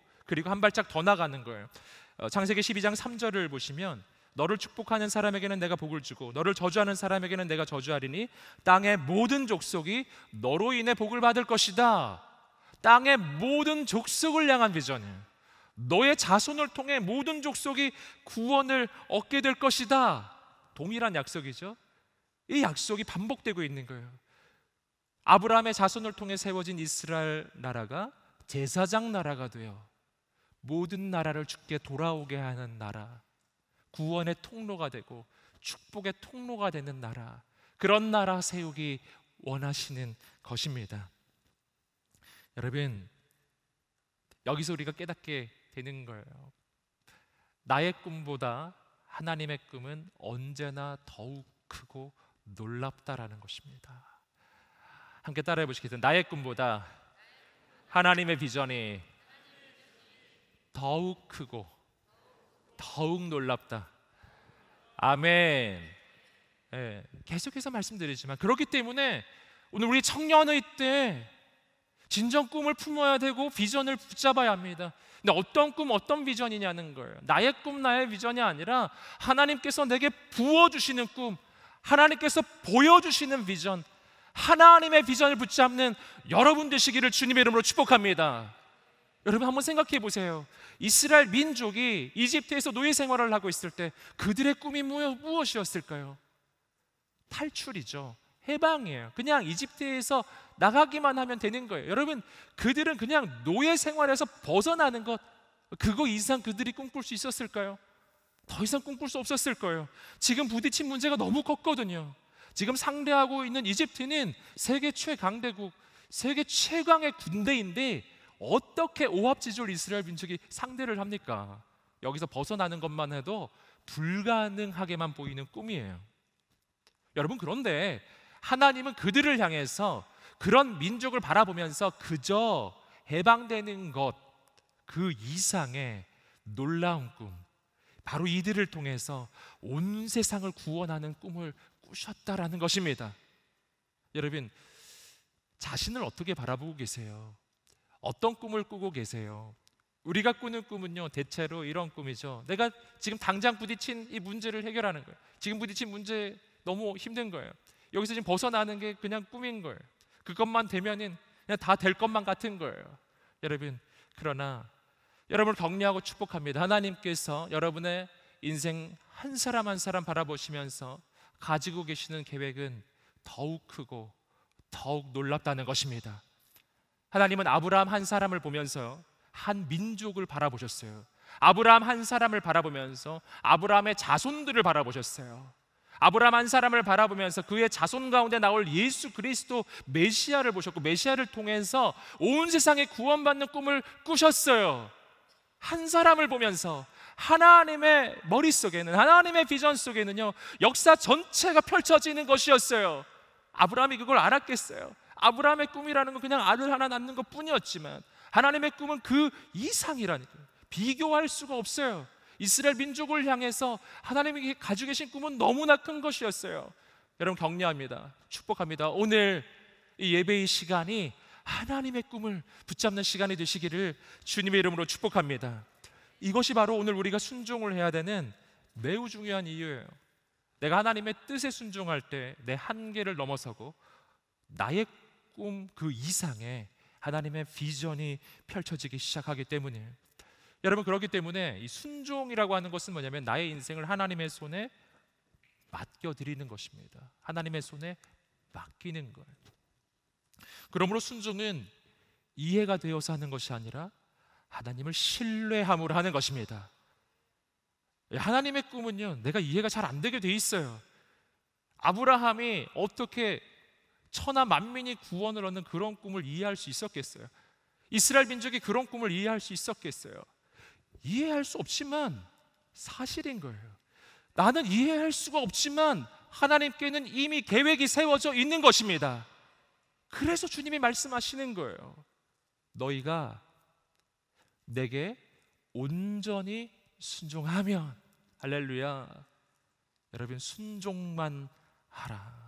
한 발짝 더 나가는 거예요. 창세기 12장 3절을 보시면 너를 축복하는 사람에게는 내가 복을 주고 너를 저주하는 사람에게는 내가 저주하리니 땅의 모든 족속이 너로 인해 복을 받을 것이다. 땅의 모든 족속을 향한 비전이에요. 너의 자손을 통해 모든 족속이 구원을 얻게 될 것이다. 동일한 약속이죠. 이 약속이 반복되고 있는 거예요. 아브라함의 자손을 통해 세워진 이스라엘 나라가 제사장 나라가 되어 모든 나라를 주께 돌아오게 하는 나라, 구원의 통로가 되고 축복의 통로가 되는 나라, 그런 나라 세우기 원하시는 것입니다. 여러분, 여기서 우리가 깨닫게 되는 거예요. 나의 꿈보다 하나님의 꿈은 언제나 더욱 크고 놀랍다라는 것입니다. 함께 따라해 보시겠습니다. 나의 꿈보다 하나님의 비전이 더욱 크고 더욱 놀랍다. 아멘. 예, 계속해서 말씀드리지만 그렇기 때문에 오늘 우리 청년의 때 진정 꿈을 품어야 되고 비전을 붙잡아야 합니다. 근데 어떤 꿈, 어떤 비전이냐는 거예요. 나의 꿈, 나의 비전이 아니라 하나님께서 내게 부어주시는 꿈, 하나님께서 보여주시는 비전, 하나님의 비전을 붙잡는 여러분 되시기를 주님의 이름으로 축복합니다. 여러분 한번 생각해 보세요. 이스라엘 민족이 이집트에서 노예 생활을 하고 있을 때 그들의 꿈이 무엇이었을까요? 탈출이죠. 해방이에요. 그냥 이집트에서 나가기만 하면 되는 거예요. 여러분, 그들은 그냥 노예 생활에서 벗어나는 것, 그거 이상 그들이 꿈꿀 수 있었을까요? 더 이상 꿈꿀 수 없었을 거예요. 지금 부딪힌 문제가 너무 컸거든요. 지금 상대하고 있는 이집트는 세계 최강대국, 세계 최강의 군대인데 어떻게 오합지졸 이스라엘 민족이 상대를 합니까? 여기서 벗어나는 것만 해도 불가능하게만 보이는 꿈이에요. 여러분, 그런데 하나님은 그들을 향해서 그런 민족을 바라보면서 그저 해방되는 것 그 이상의 놀라운 꿈, 바로 이들을 통해서 온 세상을 구원하는 꿈을 꾸셨다라는 것입니다. 여러분, 자신을 어떻게 바라보고 계세요? 어떤 꿈을 꾸고 계세요? 우리가 꾸는 꿈은요, 대체로 이런 꿈이죠. 내가 지금 당장 부딪힌 이 문제를 해결하는 거예요. 지금 부딪힌 문제 너무 힘든 거예요. 여기서 지금 벗어나는 게 그냥 꿈인 거예요. 그것만 되면은 그냥 다 될 것만 같은 거예요. 여러분, 그러나 여러분을 격려하고 축복합니다. 하나님께서 여러분의 인생 한 사람 한 사람 바라보시면서 가지고 계시는 계획은 더욱 크고 더욱 놀랍다는 것입니다. 하나님은 아브라함 한 사람을 보면서 한 민족을 바라보셨어요. 아브라함 한 사람을 바라보면서 아브라함의 자손들을 바라보셨어요. 아브라함 한 사람을 바라보면서 그의 자손 가운데 나올 예수 그리스도 메시아를 보셨고, 메시아를 통해서 온 세상에 구원받는 꿈을 꾸셨어요. 한 사람을 보면서 하나님의 머릿속에는, 하나님의 비전 속에는요, 역사 전체가 펼쳐지는 것이었어요. 아브라함이 그걸 알았겠어요? 아브라함의 꿈이라는 건 그냥 아들 하나 낳는 것 뿐이었지만 하나님의 꿈은 그 이상이라니까요. 비교할 수가 없어요. 이스라엘 민족을 향해서 하나님이 가지고 계신 꿈은 너무나 큰 것이었어요. 여러분, 격려합니다. 축복합니다. 오늘 이 예배의 시간이 하나님의 꿈을 붙잡는 시간이 되시기를 주님의 이름으로 축복합니다. 이것이 바로 오늘 우리가 순종을 해야 되는 매우 중요한 이유예요. 내가 하나님의 뜻에 순종할 때 내 한계를 넘어서고 나의 꿈 그 이상의 하나님의 비전이 펼쳐지기 시작하기 때문이에요. 여러분, 그렇기 때문에 이 순종이라고 하는 것은 뭐냐면 나의 인생을 하나님의 손에 맡겨드리는 것입니다. 하나님의 손에 맡기는 거예요. 그러므로 순종은 이해가 되어서 하는 것이 아니라 하나님을 신뢰함으로 하는 것입니다. 하나님의 꿈은요, 내가 이해가 잘 안 되게 돼 있어요. 아브라함이 어떻게 천하 만민이 구원을 얻는 그런 꿈을 이해할 수 있었겠어요? 이스라엘 민족이 그런 꿈을 이해할 수 있었겠어요? 이해할 수 없지만 사실인 거예요. 나는 이해할 수가 없지만 하나님께는 이미 계획이 세워져 있는 것입니다. 그래서 주님이 말씀하시는 거예요. 너희가 내게 온전히 순종하면, 할렐루야. 여러분, 순종만 하라.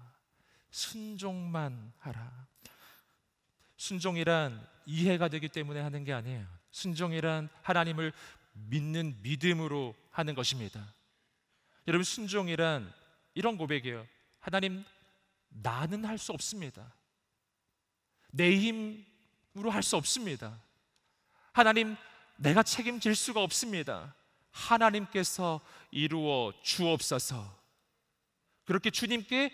순종만 하라. 순종이란 이해가 되기 때문에 하는 게 아니에요. 순종이란 하나님을 믿는 믿음으로 하는 것입니다. 여러분, 순종이란 이런 고백이에요. 하나님, 나는 할 수 없습니다. 내 힘으로 할 수 없습니다. 하나님, 내가 책임질 수가 없습니다. 하나님께서 이루어 주옵소서. 그렇게 주님께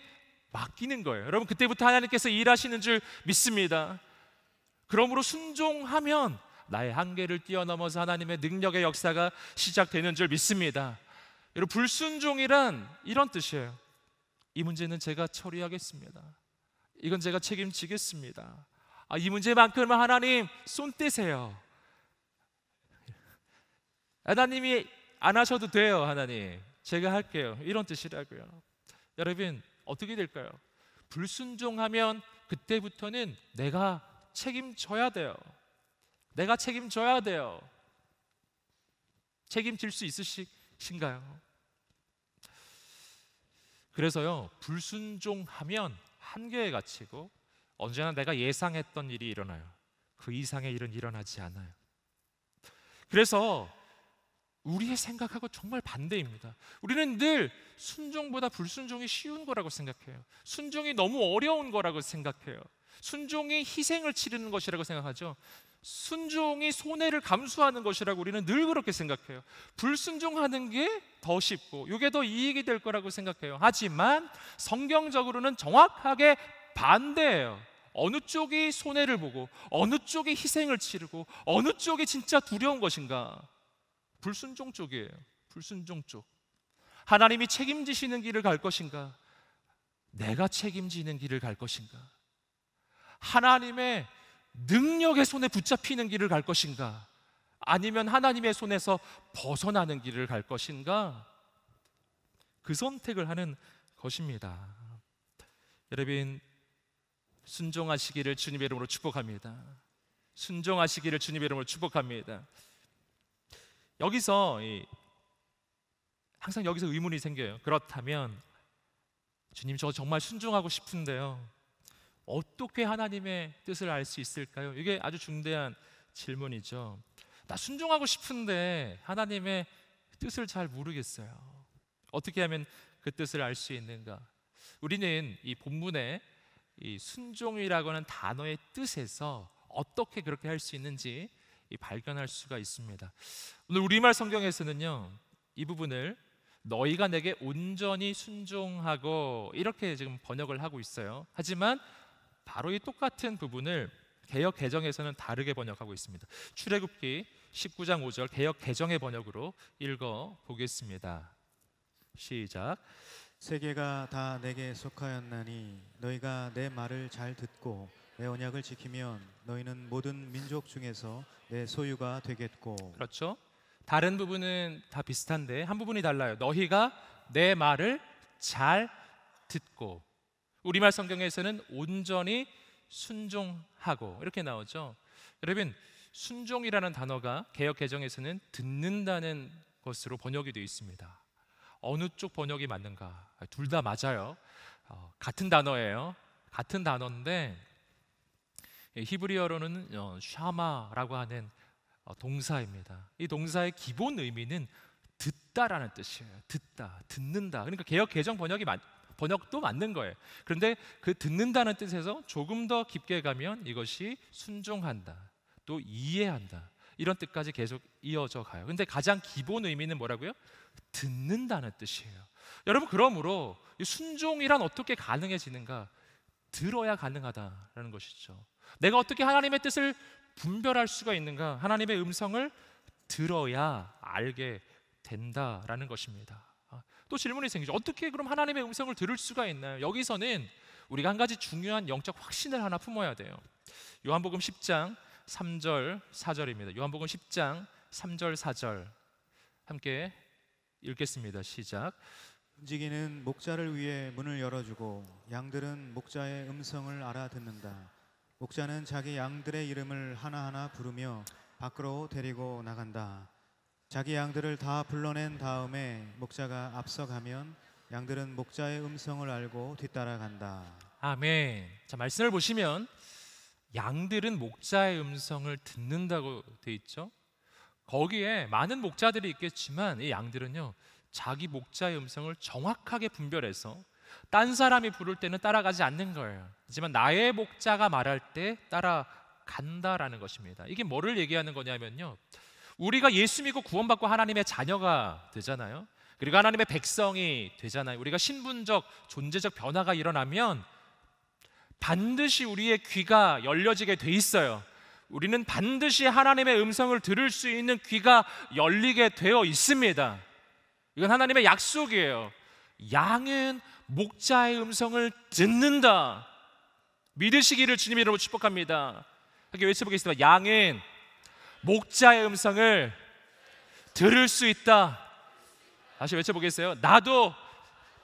맡기는 거예요. 여러분, 그때부터 하나님께서 일하시는 줄 믿습니다. 그러므로 순종하면 나의 한계를 뛰어넘어서 하나님의 능력의 역사가 시작되는 줄 믿습니다. 여러분, 불순종이란 이런 뜻이에요. 이 문제는 제가 처리하겠습니다. 이건 제가 책임지겠습니다. 이 문제만큼은 하나님 손 떼세요. 하나님이 안 하셔도 돼요. 하나님, 제가 할게요. 이런 뜻이라고요. 여러분, 어떻게 될까요? 불순종하면 그때부터는 내가 책임져야 돼요. 내가 책임져야 돼요. 책임질 수 있으신가요? 그래서요, 불순종하면 한계에 갇히고 언제나 내가 예상했던 일이 일어나요. 그 이상의 일은 일어나지 않아요. 그래서 우리의 생각하고 정말 반대입니다. 우리는 늘 순종보다 불순종이 쉬운 거라고 생각해요. 순종이 너무 어려운 거라고 생각해요. 순종이 희생을 치르는 것이라고 생각하죠. 순종이 손해를 감수하는 것이라고 우리는 늘 그렇게 생각해요. 불순종하는 게 더 쉽고 이게 더 이익이 될 거라고 생각해요. 하지만 성경적으로는 정확하게 반대예요. 어느 쪽이 손해를 보고 어느 쪽이 희생을 치르고 어느 쪽이 진짜 두려운 것인가? 불순종 쪽이에요. 불순종 쪽. 하나님이 책임지시는 길을 갈 것인가? 내가 책임지는 길을 갈 것인가? 하나님의 능력의 손에 붙잡히는 길을 갈 것인가? 아니면 하나님의 손에서 벗어나는 길을 갈 것인가? 그 선택을 하는 것입니다. 여러분, 순종하시기를 주님의 이름으로 축복합니다. 순종하시기를 주님의 이름으로 축복합니다. 여기서 항상 여기서 의문이 생겨요. 그렇다면 주님, 저 정말 순종하고 싶은데요, 어떻게 하나님의 뜻을 알 수 있을까요? 이게 아주 중대한 질문이죠. 나 순종하고 싶은데 하나님의 뜻을 잘 모르겠어요. 어떻게 하면 그 뜻을 알 수 있는가? 우리는 이 본문에 이 순종이라고 하는 단어의 뜻에서 어떻게 그렇게 할 수 있는지 발견할 수가 있습니다. 오늘 우리말 성경에서는요, 이 부분을 너희가 내게 온전히 순종하고 이렇게 지금 번역을 하고 있어요. 하지만 바로 이 똑같은 부분을 개역 개정에서는 다르게 번역하고 있습니다. 출애굽기 19장 5절 개역 개정의 번역으로 읽어 보겠습니다. 시작. 세계가 다 내게 속하였나니 너희가 내 말을 잘 듣고 내 언약을 지키면 너희는 모든 민족 중에서 내 소유가 되겠고. 그렇죠. 다른 부분은 다 비슷한데 한 부분이 달라요. 너희가 내 말을 잘 듣고. 우리말 성경에서는 온전히 순종하고 이렇게 나오죠. 여러분, 순종이라는 단어가 개역 개정에서는 듣는다는 것으로 번역이 되어 있습니다. 어느 쪽 번역이 맞는가? 둘 다 맞아요. 같은 단어예요. 같은 단어인데 히브리어로는 샤마라고 하는 동사입니다. 이 동사의 기본 의미는 듣다라는 뜻이에요. 듣다, 듣는다. 그러니까 개역 개정 번역도 맞는 거예요. 그런데 그 듣는다는 뜻에서 조금 더 깊게 가면 이것이 순종한다, 또 이해한다, 이런 뜻까지 계속 이어져 가요. 근데 가장 기본 의미는 뭐라고요? 듣는다는 뜻이에요. 여러분, 그러므로 이 순종이란 어떻게 가능해지는가? 들어야 가능하다라는 것이죠. 내가 어떻게 하나님의 뜻을 분별할 수가 있는가? 하나님의 음성을 들어야 알게 된다라는 것입니다. 또 질문이 생기죠. 어떻게 그럼 하나님의 음성을 들을 수가 있나요? 여기서는 우리가 한 가지 중요한 영적 확신을 하나 품어야 돼요. 요한복음 10장 3절 4절입니다. 요한복음 10장 3절 4절 함께 읽겠습니다. 시작. 움직이는 목자를 위해 문을 열어주고 양들은 목자의 음성을 알아듣는다. 목자는 자기 양들의 이름을 하나하나 부르며 밖으로 데리고 나간다. 자기 양들을 다 불러낸 다음에 목자가 앞서가면 양들은 목자의 음성을 알고 뒤따라간다. 아멘. 자, 말씀을 보시면 양들은 목자의 음성을 듣는다고 돼 있죠. 거기에 많은 목자들이 있겠지만 이 양들은요, 자기 목자의 음성을 정확하게 분별해서 딴 사람이 부를 때는 따라가지 않는 거예요. 하지만 나의 목자가 말할 때 따라간다라는 것입니다. 이게 뭐를 얘기하는 거냐면요, 우리가 예수 믿고 구원받고 하나님의 자녀가 되잖아요. 그리고 하나님의 백성이 되잖아요. 우리가 신분적, 존재적 변화가 일어나면 반드시 우리의 귀가 열려지게 돼 있어요. 우리는 반드시 하나님의 음성을 들을 수 있는 귀가 열리게 되어 있습니다. 이건 하나님의 약속이에요. 양은 목자의 음성을 듣는다. 믿으시기를 주님의 이름으로 축복합니다. 함께 외쳐보겠습니다. 양은 목자의 음성을 들을 수 있다. 다시 외쳐보겠어요. 나도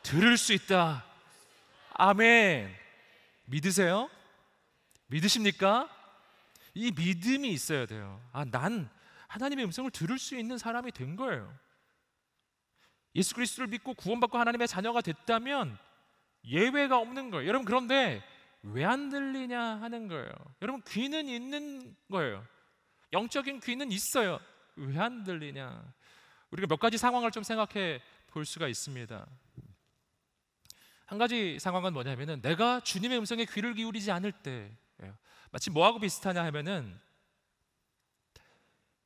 들을 수 있다. 아멘. 믿으세요? 믿으십니까? 이 믿음이 있어야 돼요. 난 하나님의 음성을 들을 수 있는 사람이 된 거예요. 예수 그리스도를 믿고 구원받고 하나님의 자녀가 됐다면 예외가 없는 거예요. 여러분, 그런데 왜 안 들리냐 하는 거예요. 여러분, 귀는 있는 거예요. 영적인 귀는 있어요. 왜 안 들리냐? 우리가 몇 가지 상황을 좀 생각해 볼 수가 있습니다. 한 가지 상황은 뭐냐면은 내가 주님의 음성에 귀를 기울이지 않을 때, 마치 뭐하고 비슷하냐 하면은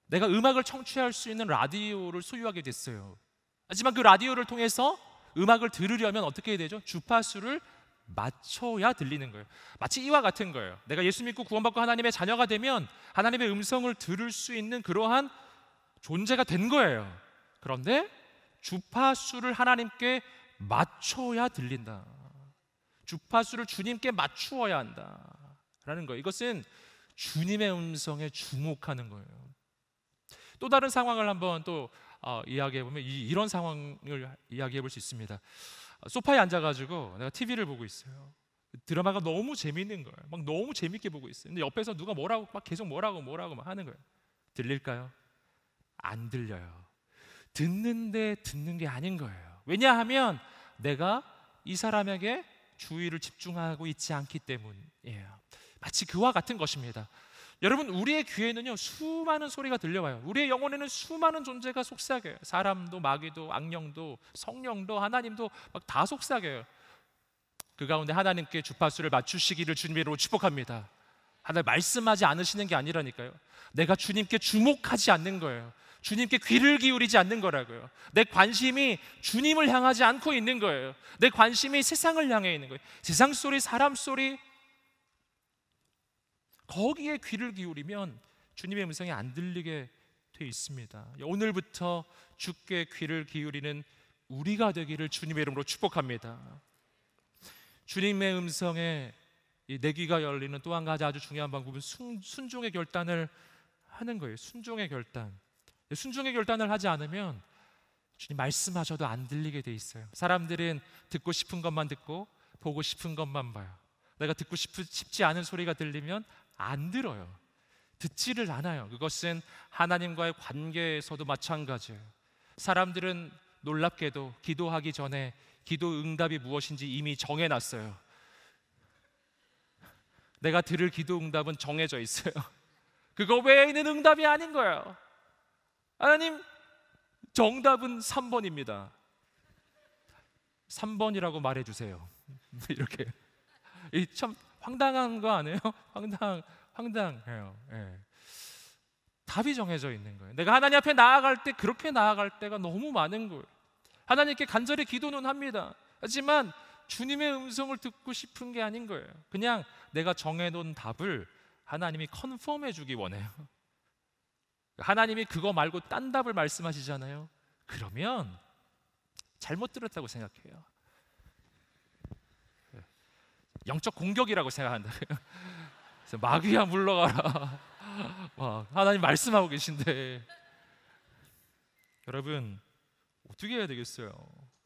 내가 음악을 청취할 수 있는 라디오를 소유하게 됐어요. 하지만 그 라디오를 통해서 음악을 들으려면 어떻게 해야 되죠? 주파수를 맞춰야 들리는 거예요. 마치 이와 같은 거예요. 내가 예수 믿고 구원받고 하나님의 자녀가 되면 하나님의 음성을 들을 수 있는 그러한 존재가 된 거예요. 그런데 주파수를 하나님께 맞춰야 들린다. 주파수를 주님께 맞추어야 한다라는 거예요. 이것은 주님의 음성에 주목하는 거예요. 또 다른 상황을 한번 또 이야기해 보면 이런 상황을 이야기해 볼 수 있습니다. 소파에 앉아가지고 내가 TV를 보고 있어요. 드라마가 너무 재미있는 거예요. 막 너무 재밌게 보고 있어요. 근데 옆에서 누가 뭐라고 막 계속 뭐라고 막 하는 거예요. 들릴까요? 안 들려요. 듣는데 듣는 게 아닌 거예요. 왜냐하면 내가 이 사람에게 주의를 집중하고 있지 않기 때문이에요. 마치 그와 같은 것입니다. 여러분, 우리의 귀에는요 수많은 소리가 들려와요. 우리의 영혼에는 수많은 존재가 속삭여요. 사람도 마귀도 악령도 성령도 하나님도 막 다 속삭여요. 그 가운데 하나님께 주파수를 맞추시기를 주님으로 축복합니다. 하나님 말씀하지 않으시는 게 아니라니까요. 내가 주님께 주목하지 않는 거예요. 주님께 귀를 기울이지 않는 거라고요. 내 관심이 주님을 향하지 않고 있는 거예요. 내 관심이 세상을 향해 있는 거예요. 세상 소리, 사람 소리, 거기에 귀를 기울이면 주님의 음성이 안 들리게 돼 있습니다. 오늘부터 주께 귀를 기울이는 우리가 되기를 주님의 이름으로 축복합니다. 주님의 음성에 내 귀가 열리는 또 한 가지 아주 중요한 방법은 순종의 결단을 하는 거예요. 순종의 결단. 순종의 결단을 하지 않으면 주님 말씀하셔도 안 들리게 돼 있어요. 사람들은 듣고 싶은 것만 듣고 보고 싶은 것만 봐요. 내가 듣고 싶지 않은 소리가 들리면 안 들어요. 듣지를 않아요. 그것은 하나님과의 관계에서도 마찬가지예요. 사람들은 놀랍게도 기도하기 전에 기도 응답이 무엇인지 이미 정해놨어요. 내가 들을 기도 응답은 정해져 있어요. 그거 외에 있는 응답이 아닌 거예요. 하나님, 정답은 3번입니다. 3번이라고 말해주세요. 이렇게. 참 황당한 거 아니에요? 황당해요. 예. 답이 정해져 있는 거예요. 내가 하나님 앞에 나아갈 때 그렇게 나아갈 때가 너무 많은 거예요. 하나님께 간절히 기도는 합니다. 하지만 주님의 음성을 듣고 싶은 게 아닌 거예요. 그냥 내가 정해놓은 답을 하나님이 컨펌해 주기 원해요. 하나님이 그거 말고 딴 답을 말씀하시잖아요. 그러면 잘못 들었다고 생각해요. 영적 공격이라고 생각한다. 그래서 마귀야 물러가라. 하나님 말씀하고 계신데 여러분 어떻게 해야 되겠어요?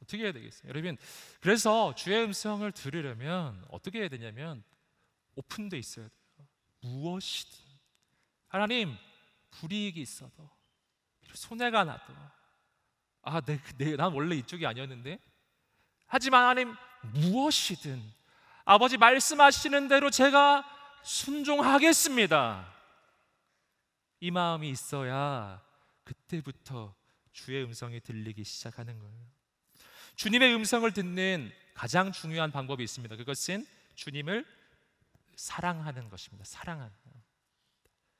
어떻게 해야 되겠어요? 여러분, 그래서 주의 음성을 들으려면 어떻게 해야 되냐면 오픈돼 있어야 돼요. 무엇이든 하나님, 불이익이 있어도 손해가 나도 난 원래 이쪽이 아니었는데, 하지만 하나님 무엇이든 아버지 말씀하시는 대로 제가 순종하겠습니다. 이 마음이 있어야 그때부터 주의 음성이 들리기 시작하는 거예요. 주님의 음성을 듣는 가장 중요한 방법이 있습니다. 그것은 주님을 사랑하는 것입니다.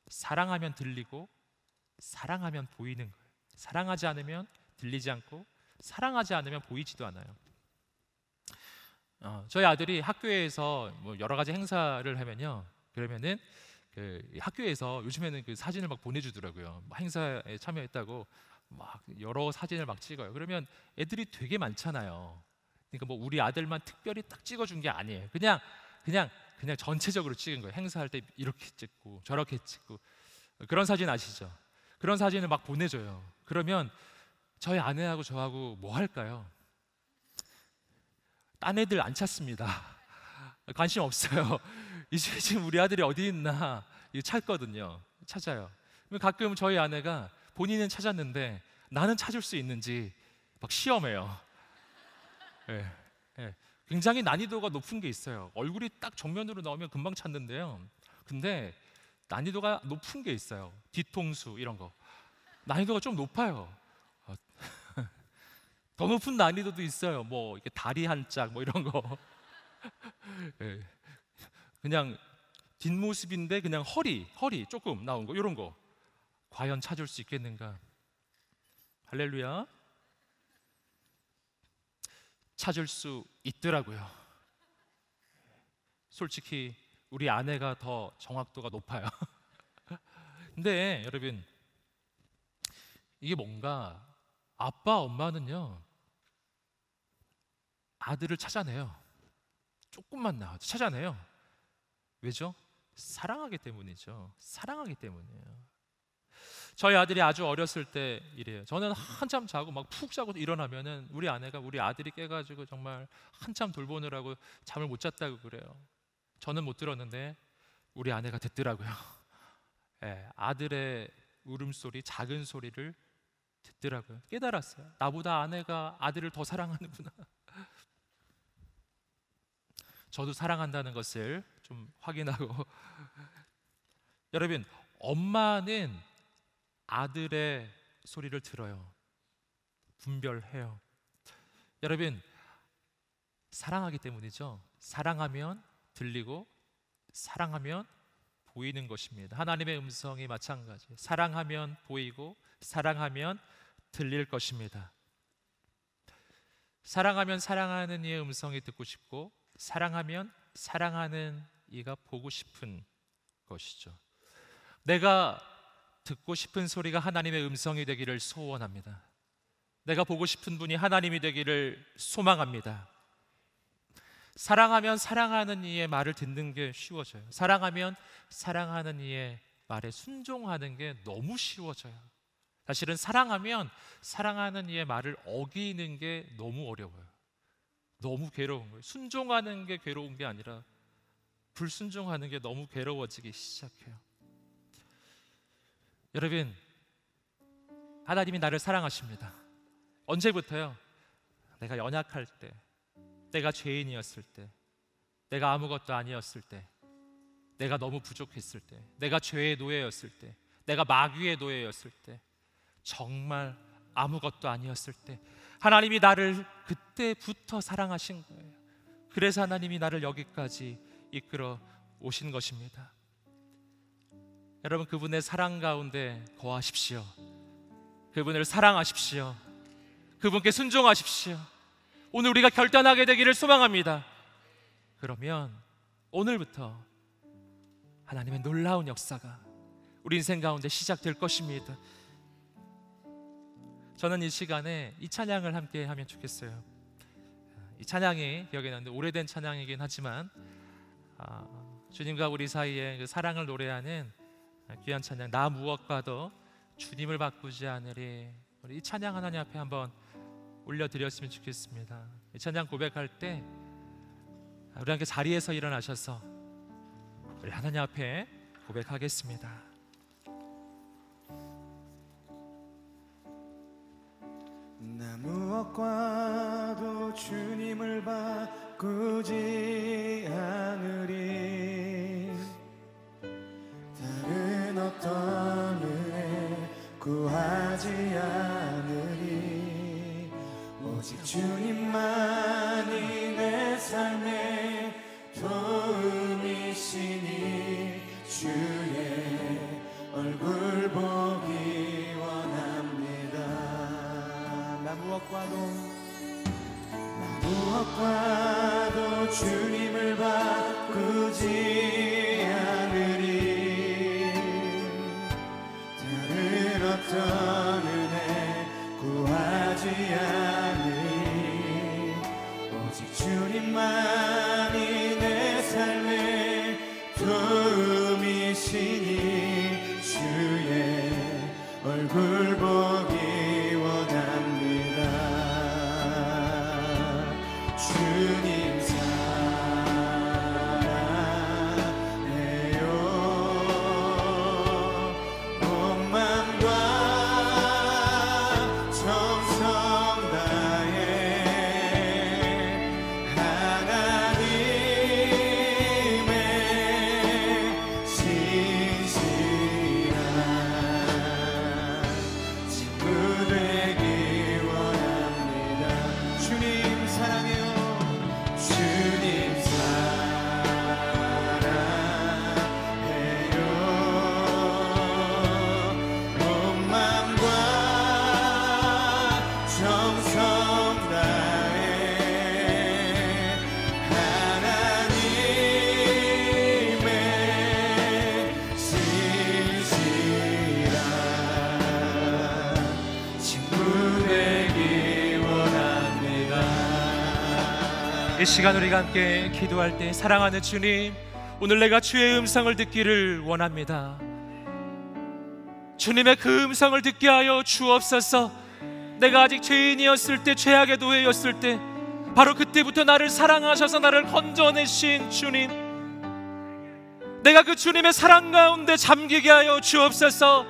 사랑하면 들리고 사랑하면 보이는 거예요. 사랑하지 않으면 들리지 않고 사랑하지 않으면 보이지도 않아요. 저희 아들이 학교에서 뭐 여러 가지 행사를 하면요, 그러면은 그 학교에서 요즘에는 그 사진을 막 보내주더라고요. 행사에 참여했다고 막 여러 사진을 막 찍어요. 그러면 애들이 되게 많잖아요. 그러니까 뭐 우리 아들만 특별히 딱 찍어준 게 아니에요. 그냥 전체적으로 찍은 거예요. 행사할 때 이렇게 찍고 저렇게 찍고. 그런 사진 아시죠? 그런 사진을 막 보내줘요. 그러면 저희 아내하고 저하고 뭐 할까요? 딴 애들 안 찾습니다. 관심 없어요. 이제 지금 우리 아들이 어디 있나 이거 찾거든요. 찾아요. 가끔 저희 아내가 본인은 찾았는데 나는 찾을 수 있는지 막 시험해요. 예. 굉장히 난이도가 높은 게 있어요. 얼굴이 딱 정면으로 나오면 금방 찾는데요. 근데 난이도가 높은 게 있어요. 뒤통수 이런 거. 난이도가 좀 높아요. 더 높은 난이도도 있어요. 뭐 이렇게 다리 한 짝 뭐 이런 거. 예. 그냥 뒷모습인데 그냥 허리 조금 나온 거 이런 거. 과연 찾을 수 있겠는가? 할렐루야. 찾을 수 있더라고요. 솔직히 우리 아내가 더 정확도가 높아요. 근데 여러분, 이게 뭔가 아빠 엄마는요 아들을 찾아내요. 조금만 나와도 찾아내요. 왜죠? 사랑하기 때문이죠. 사랑하기 때문이에요. 저희 아들이 아주 어렸을 때 이래요. 저는 한참 자고 막 푹 자고 일어나면은 우리 아내가 우리 아들이 깨가지고 정말 한참 돌보느라고 잠을 못 잤다고 그래요. 저는 못 들었는데 우리 아내가 듣더라고요. 예, 아들의 울음소리, 작은 소리를 듣더라고요. 깨달았어요. 나보다 아내가 아들을 더 사랑하는구나. 저도 사랑한다는 것을 좀 확인하고 여러분, 엄마는 아들의 소리를 들어요. 분별해요. 여러분, 사랑하기 때문이죠. 사랑하면 들리고 사랑하면 보이는 것입니다. 하나님의 음성이 마찬가지예요. 사랑하면 보이고 사랑하면 들릴 것입니다. 사랑하면 사랑하는 이의 음성이 듣고 싶고 사랑하면 사랑하는 이가 보고 싶은 것이죠. 내가 듣고 싶은 소리가 하나님의 음성이 되기를 소원합니다. 내가 보고 싶은 분이 하나님이 되기를 소망합니다. 사랑하면 사랑하는 이의 말을 듣는 게 쉬워져요. 사랑하면 사랑하는 이의 말에 순종하는 게 너무 쉬워져요. 사실은 사랑하면 사랑하는 이의 말을 어기는 게 너무 어려워요. 너무 괴로운 거예요. 순종하는 게 괴로운 게 아니라 불순종하는 게 너무 괴로워지기 시작해요. 여러분, 하나님이 나를 사랑하십니다. 언제부터요? 내가 연약할 때, 내가 죄인이었을 때, 내가 아무것도 아니었을 때, 내가 너무 부족했을 때, 내가 죄의 노예였을 때, 내가 마귀의 노예였을 때, 정말 아무것도 아니었을 때 하나님이 나를 그때부터 사랑하신 거예요. 그래서 하나님이 나를 여기까지 이끌어 오신 것입니다. 여러분, 그분의 사랑 가운데 거하십시오. 그분을 사랑하십시오. 그분께 순종하십시오. 오늘 우리가 결단하게 되기를 소망합니다. 그러면 오늘부터 하나님의 놀라운 역사가 우리 인생 가운데 시작될 것입니다. 저는 이 시간에 이 찬양을 함께 하면 좋겠어요. 이 찬양이 기억에 나는데 오래된 찬양이긴 하지만 주님과 우리 사이에 그 사랑을 노래하는 귀한 찬양, 나 무엇과도 주님을 바꾸지 않으리. 우리 이 찬양 하나님 앞에 한번 올려드렸으면 좋겠습니다. 이 찬양 고백할 때 우리 함께 자리에서 일어나셔서 우리 하나님 앞에 고백하겠습니다. 나 무엇과도 주님을 바꾸지 않으리. 다른 어떤 은혜 구하지 않으리. 오직 주님만이 내 삶의 도움이시니 주의 얼굴 보기 원합니다. 나 무엇과도 주님을 바꾸지 않으리. 다른 어떤 은혜 구하지 않으리. 오직 주님만이 내 삶의 도움이시니 주의 얼굴 보기 주님 사랑해요. 온 맘과 정성 다해 하나님의 신실한 친구 되기 원합니다. 주님 사랑해요. 이 시간 우리가 함께 기도할 때 사랑하는 주님, 오늘 내가 주의 음성을 듣기를 원합니다. 주님의 그 음성을 듣게 하여 주옵소서. 내가 아직 죄인이었을 때, 죄악의 노예였을 때, 바로 그때부터 나를 사랑하셔서 나를 건져내신 주님, 내가 그 주님의 사랑 가운데 잠기게 하여 주옵소서.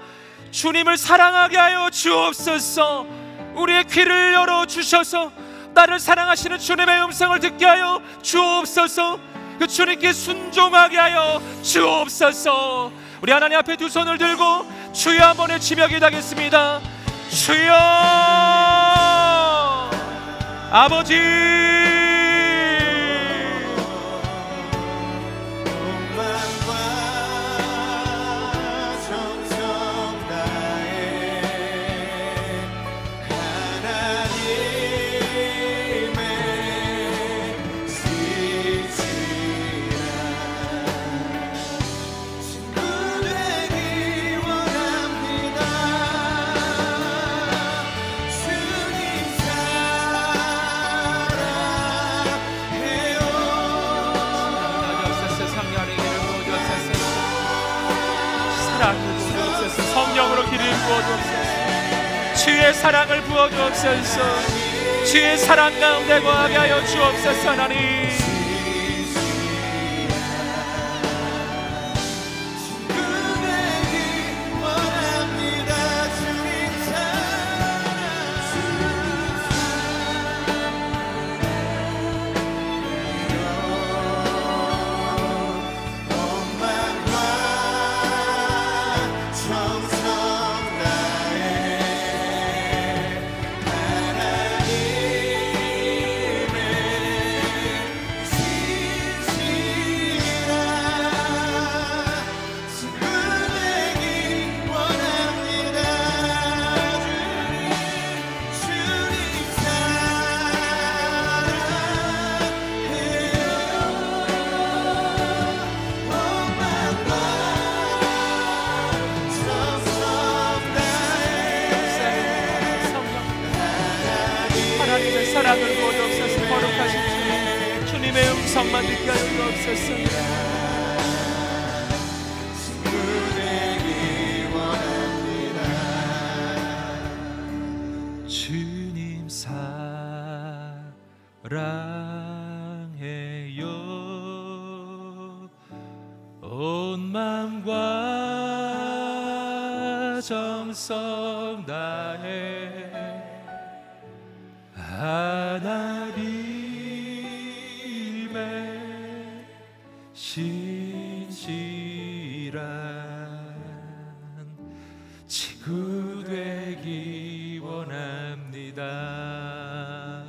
주님을 사랑하게 하여 주옵소서. 우리의 귀를 열어주셔서 나를 사랑하시는 주님의 음성을 듣게 하여 주옵소서. 그 주님께 순종하게 하여 주옵소서. 우리 하나님 앞에 두 손을 들고 주여 한번 외치며 기도하겠습니다. 주여 아버지, 성령으로 기름 부어주옵소서. 주의 사랑을 부어주옵소서. 주의 사랑 가운데 거하게 하여 주옵소서. 하나님, 사랑을 부어주옵소서. 거룩하신 주님, 주님의 음성만 듣게 하여 주옵소서. 주님 사랑해요. 온 마음과 정성 다해 하나님의 신실한 친구 되기 원합니다.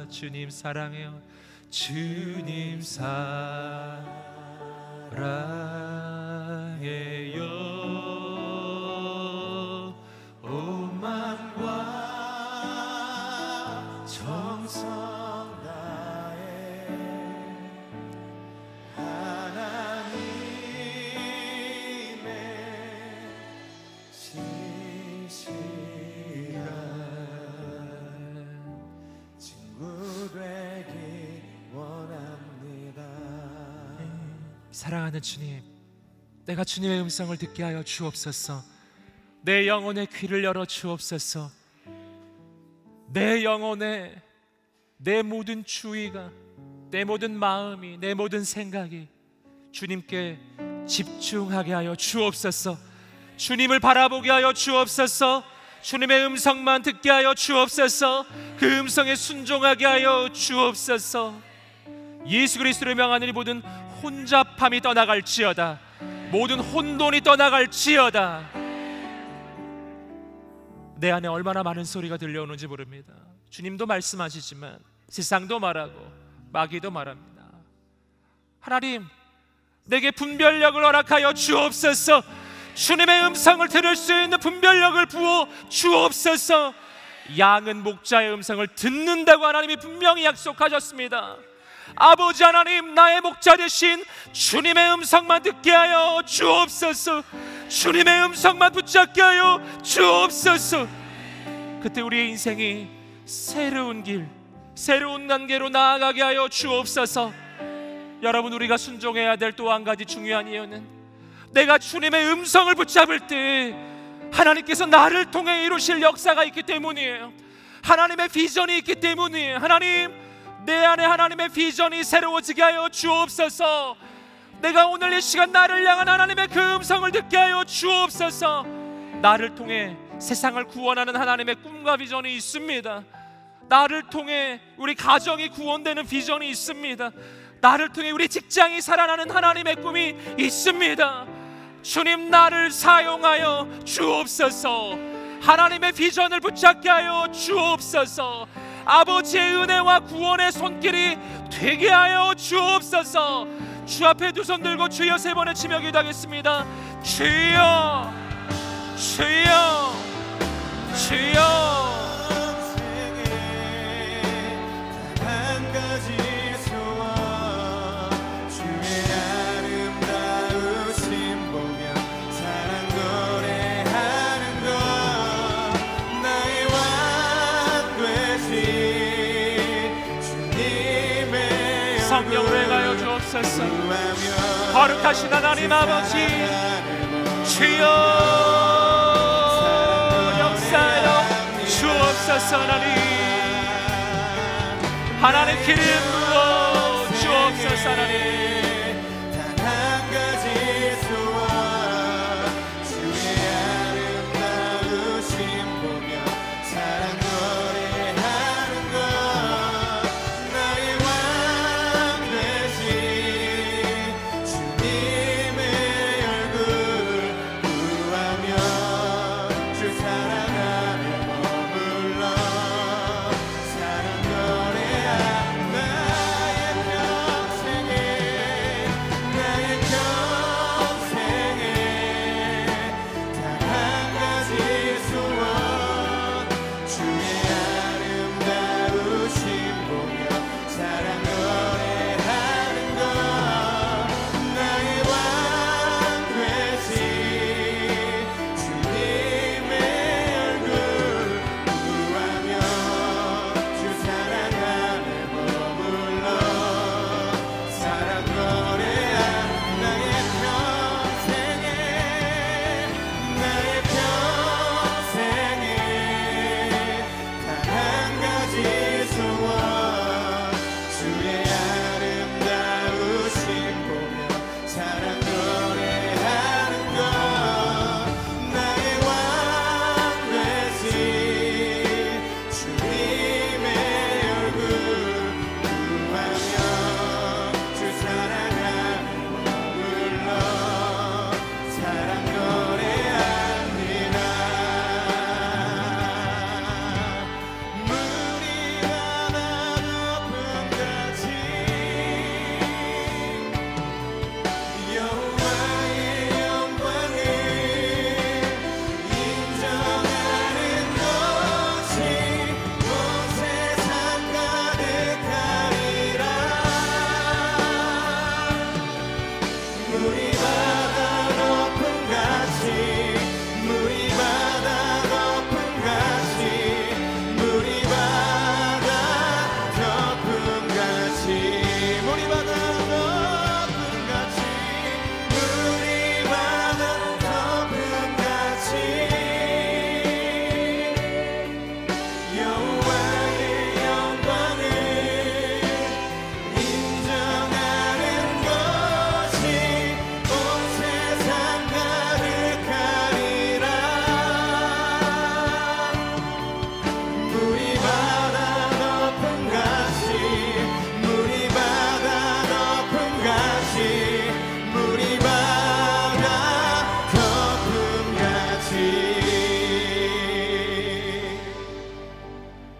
주님 사랑해요. 주님 사랑해요. 온 마음과 정성 다해 하나님의 신실한 친구 되기 원합니다. 사랑하는 주님, 내가 주님의 음성을 듣게 하여 주옵소서. 내 영혼의 귀를 열어 주옵소서. 내 영혼에 내 모든 주의가, 내 모든 마음이, 내 모든 생각이 주님께 집중하게 하여 주옵소서. 주님을 바라보게 하여 주옵소서. 주님의 음성만 듣게 하여 주옵소서. 그 음성에 순종하게 하여 주옵소서. 예수 그리스도를 명하느니 모든 혼잡함이 떠나갈지어다. 모든 혼돈이 떠나갈지어다. 내 안에 얼마나 많은 소리가 들려오는지 모릅니다. 주님도 말씀하시지만 세상도 말하고 마귀도 말합니다. 하나님, 내게 분별력을 허락하여 주옵소서. 주님의 음성을 들을 수 있는 분별력을 부어 주옵소서. 양은 목자의 음성을 듣는다고 하나님이 분명히 약속하셨습니다. 아버지 하나님, 나의 목자 되신 주님의 음성만 듣게 하여 주옵소서. 주님의 음성만 붙잡게 하여 주옵소서. 그때 우리의 인생이 새로운 길, 새로운 단계로 나아가게 하여 주옵소서. 여러분, 우리가 순종해야 될 또 한 가지 중요한 이유는 내가 주님의 음성을 붙잡을 때 하나님께서 나를 통해 이루실 역사가 있기 때문이에요. 하나님의 비전이 있기 때문이에요. 하나님, 내 안에 하나님의 비전이 새로워지게 하여 주옵소서. 내가 오늘 이 시간 나를 향한 하나님의 그 음성을 듣게 하여 주옵소서. 나를 통해 세상을 구원하는 하나님의 꿈과 비전이 있습니다. 나를 통해 우리 가정이 구원되는 비전이 있습니다. 나를 통해 우리 직장이 살아나는 하나님의 꿈이 있습니다. 주님, 나를 사용하여 주옵소서. 하나님의 비전을 붙잡게 하여 주옵소서. 아버지의 은혜와 구원의 손길이 되게 하여 주옵소서. 주 앞에 두 손 들고 주여 세 번의 치며 기도하겠습니다. 주여, 주여, 주여. 성령 외가여 주옵소서. 거룩하신 하나님 아버지, 주여 역사여 주옵소서. 하나님 기름 부어 주옵소서. 하나님,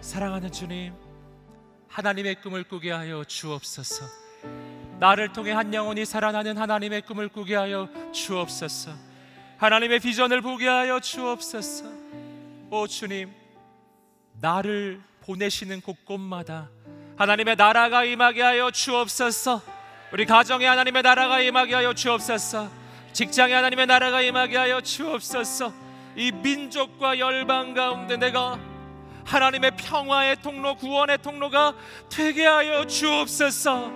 사랑하는 주님, 하나님의 꿈을 꾸게 하여 주옵소서. 나를 통해 한 영혼이 살아나는 하나님의 꿈을 꾸게 하여 주옵소서. 하나님의 비전을 보게 하여 주옵소서. 오 주님, 나를 보내시는 곳곳마다 하나님의 나라가 임하게 하여 주옵소서. 우리 가정에 하나님의 나라가 임하게 하여 주옵소서. 직장에 하나님의 나라가 임하게 하여 주옵소서. 이 민족과 열방 가운데 내가 하나님의 평화의 통로, 구원의 통로가 되게 하여 주옵소서.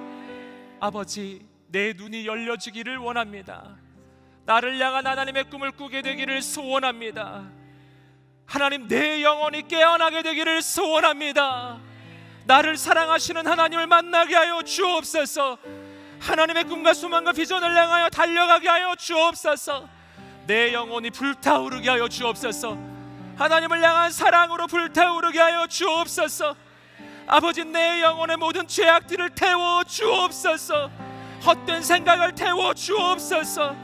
아버지, 내 눈이 열려지기를 원합니다. 나를 향한 하나님의 꿈을 꾸게 되기를 소원합니다. 하나님, 내 영혼이 깨어나게 되기를 소원합니다. 나를 사랑하시는 하나님을 만나게 하여 주옵소서. 하나님의 꿈과 소망과 비전을 향하여 달려가게 하여 주옵소서. 내 영혼이 불타오르게 하여 주옵소서. 하나님을 향한 사랑으로 불타오르게 하여 주옵소서. 아버지, 내 영혼의 모든 죄악들을 태워 주옵소서. 헛된 생각을 태워 주옵소서.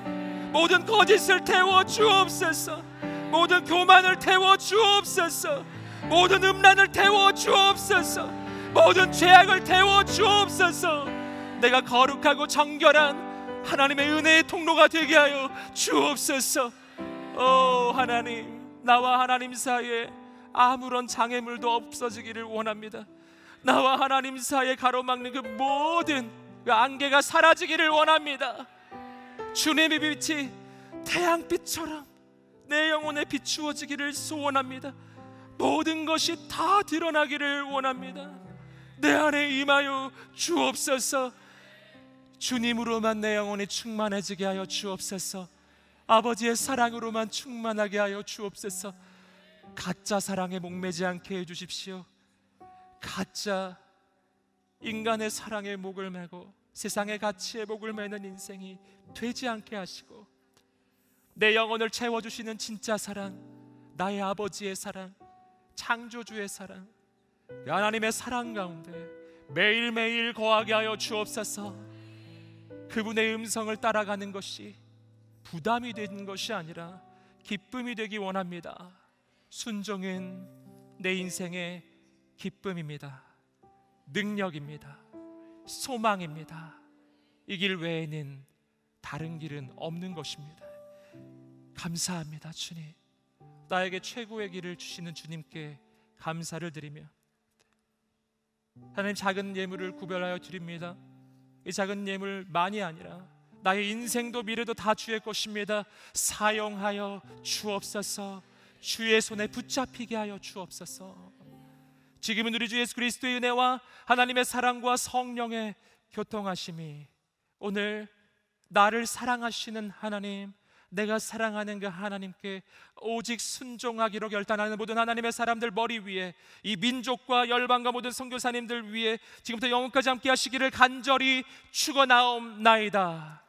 모든 거짓을 태워 주옵소서. 모든 교만을 태워 주옵소서. 모든 음란을 태워 주옵소서. 모든 죄악을 태워 주옵소서. 내가 거룩하고 정결한 하나님의 은혜의 통로가 되게 하여 주옵소서. 하나님, 나와 하나님 사이에 아무런 장애물도 없어지기를 원합니다. 나와 하나님 사이에 가로막는 그 모든 그 안개가 사라지기를 원합니다. 주님의 빛이 태양빛처럼 내 영혼에 비추어지기를 소원합니다. 모든 것이 다 드러나기를 원합니다. 내 안에 임하여 주옵소서. 주님으로만 내 영혼이 충만해지게 하여 주옵소서. 아버지의 사랑으로만 충만하게 하여 주옵소서. 가짜 사랑에 목매지 않게 해주십시오. 가짜 인간의 사랑에 목을 매고 세상의 가치에 목을 매는 인생이 되지 않게 하시고, 내 영혼을 채워주시는 진짜 사랑, 나의 아버지의 사랑, 창조주의 사랑, 하나님의 사랑 가운데 매일매일 거하게 하여 주옵소서. 그분의 음성을 따라가는 것이 부담이 되는 것이 아니라 기쁨이 되기 원합니다. 순종은 내 인생의 기쁨입니다. 능력입니다. 소망입니다. 이 길 외에는 다른 길은 없는 것입니다. 감사합니다. 주님, 나에게 최고의 길을 주시는 주님께 감사를 드리며, 하나님, 작은 예물을 구별하여 드립니다. 이 작은 예물 많이 아니라 나의 인생도 미래도 다 주의 것입니다. 사용하여 주옵소서. 주의 손에 붙잡히게 하여 주옵소서. 지금은 우리 주 예수 그리스도의 은혜와 하나님의 사랑과 성령의 교통하심이, 오늘 나를 사랑하시는 하나님, 내가 사랑하는 그 하나님께 오직 순종하기로 결단하는 모든 하나님의 사람들 머리 위에, 이 민족과 열방과 모든 선교사님들 위에 지금부터 영원까지 함께 하시기를 간절히 축원하옵나이다.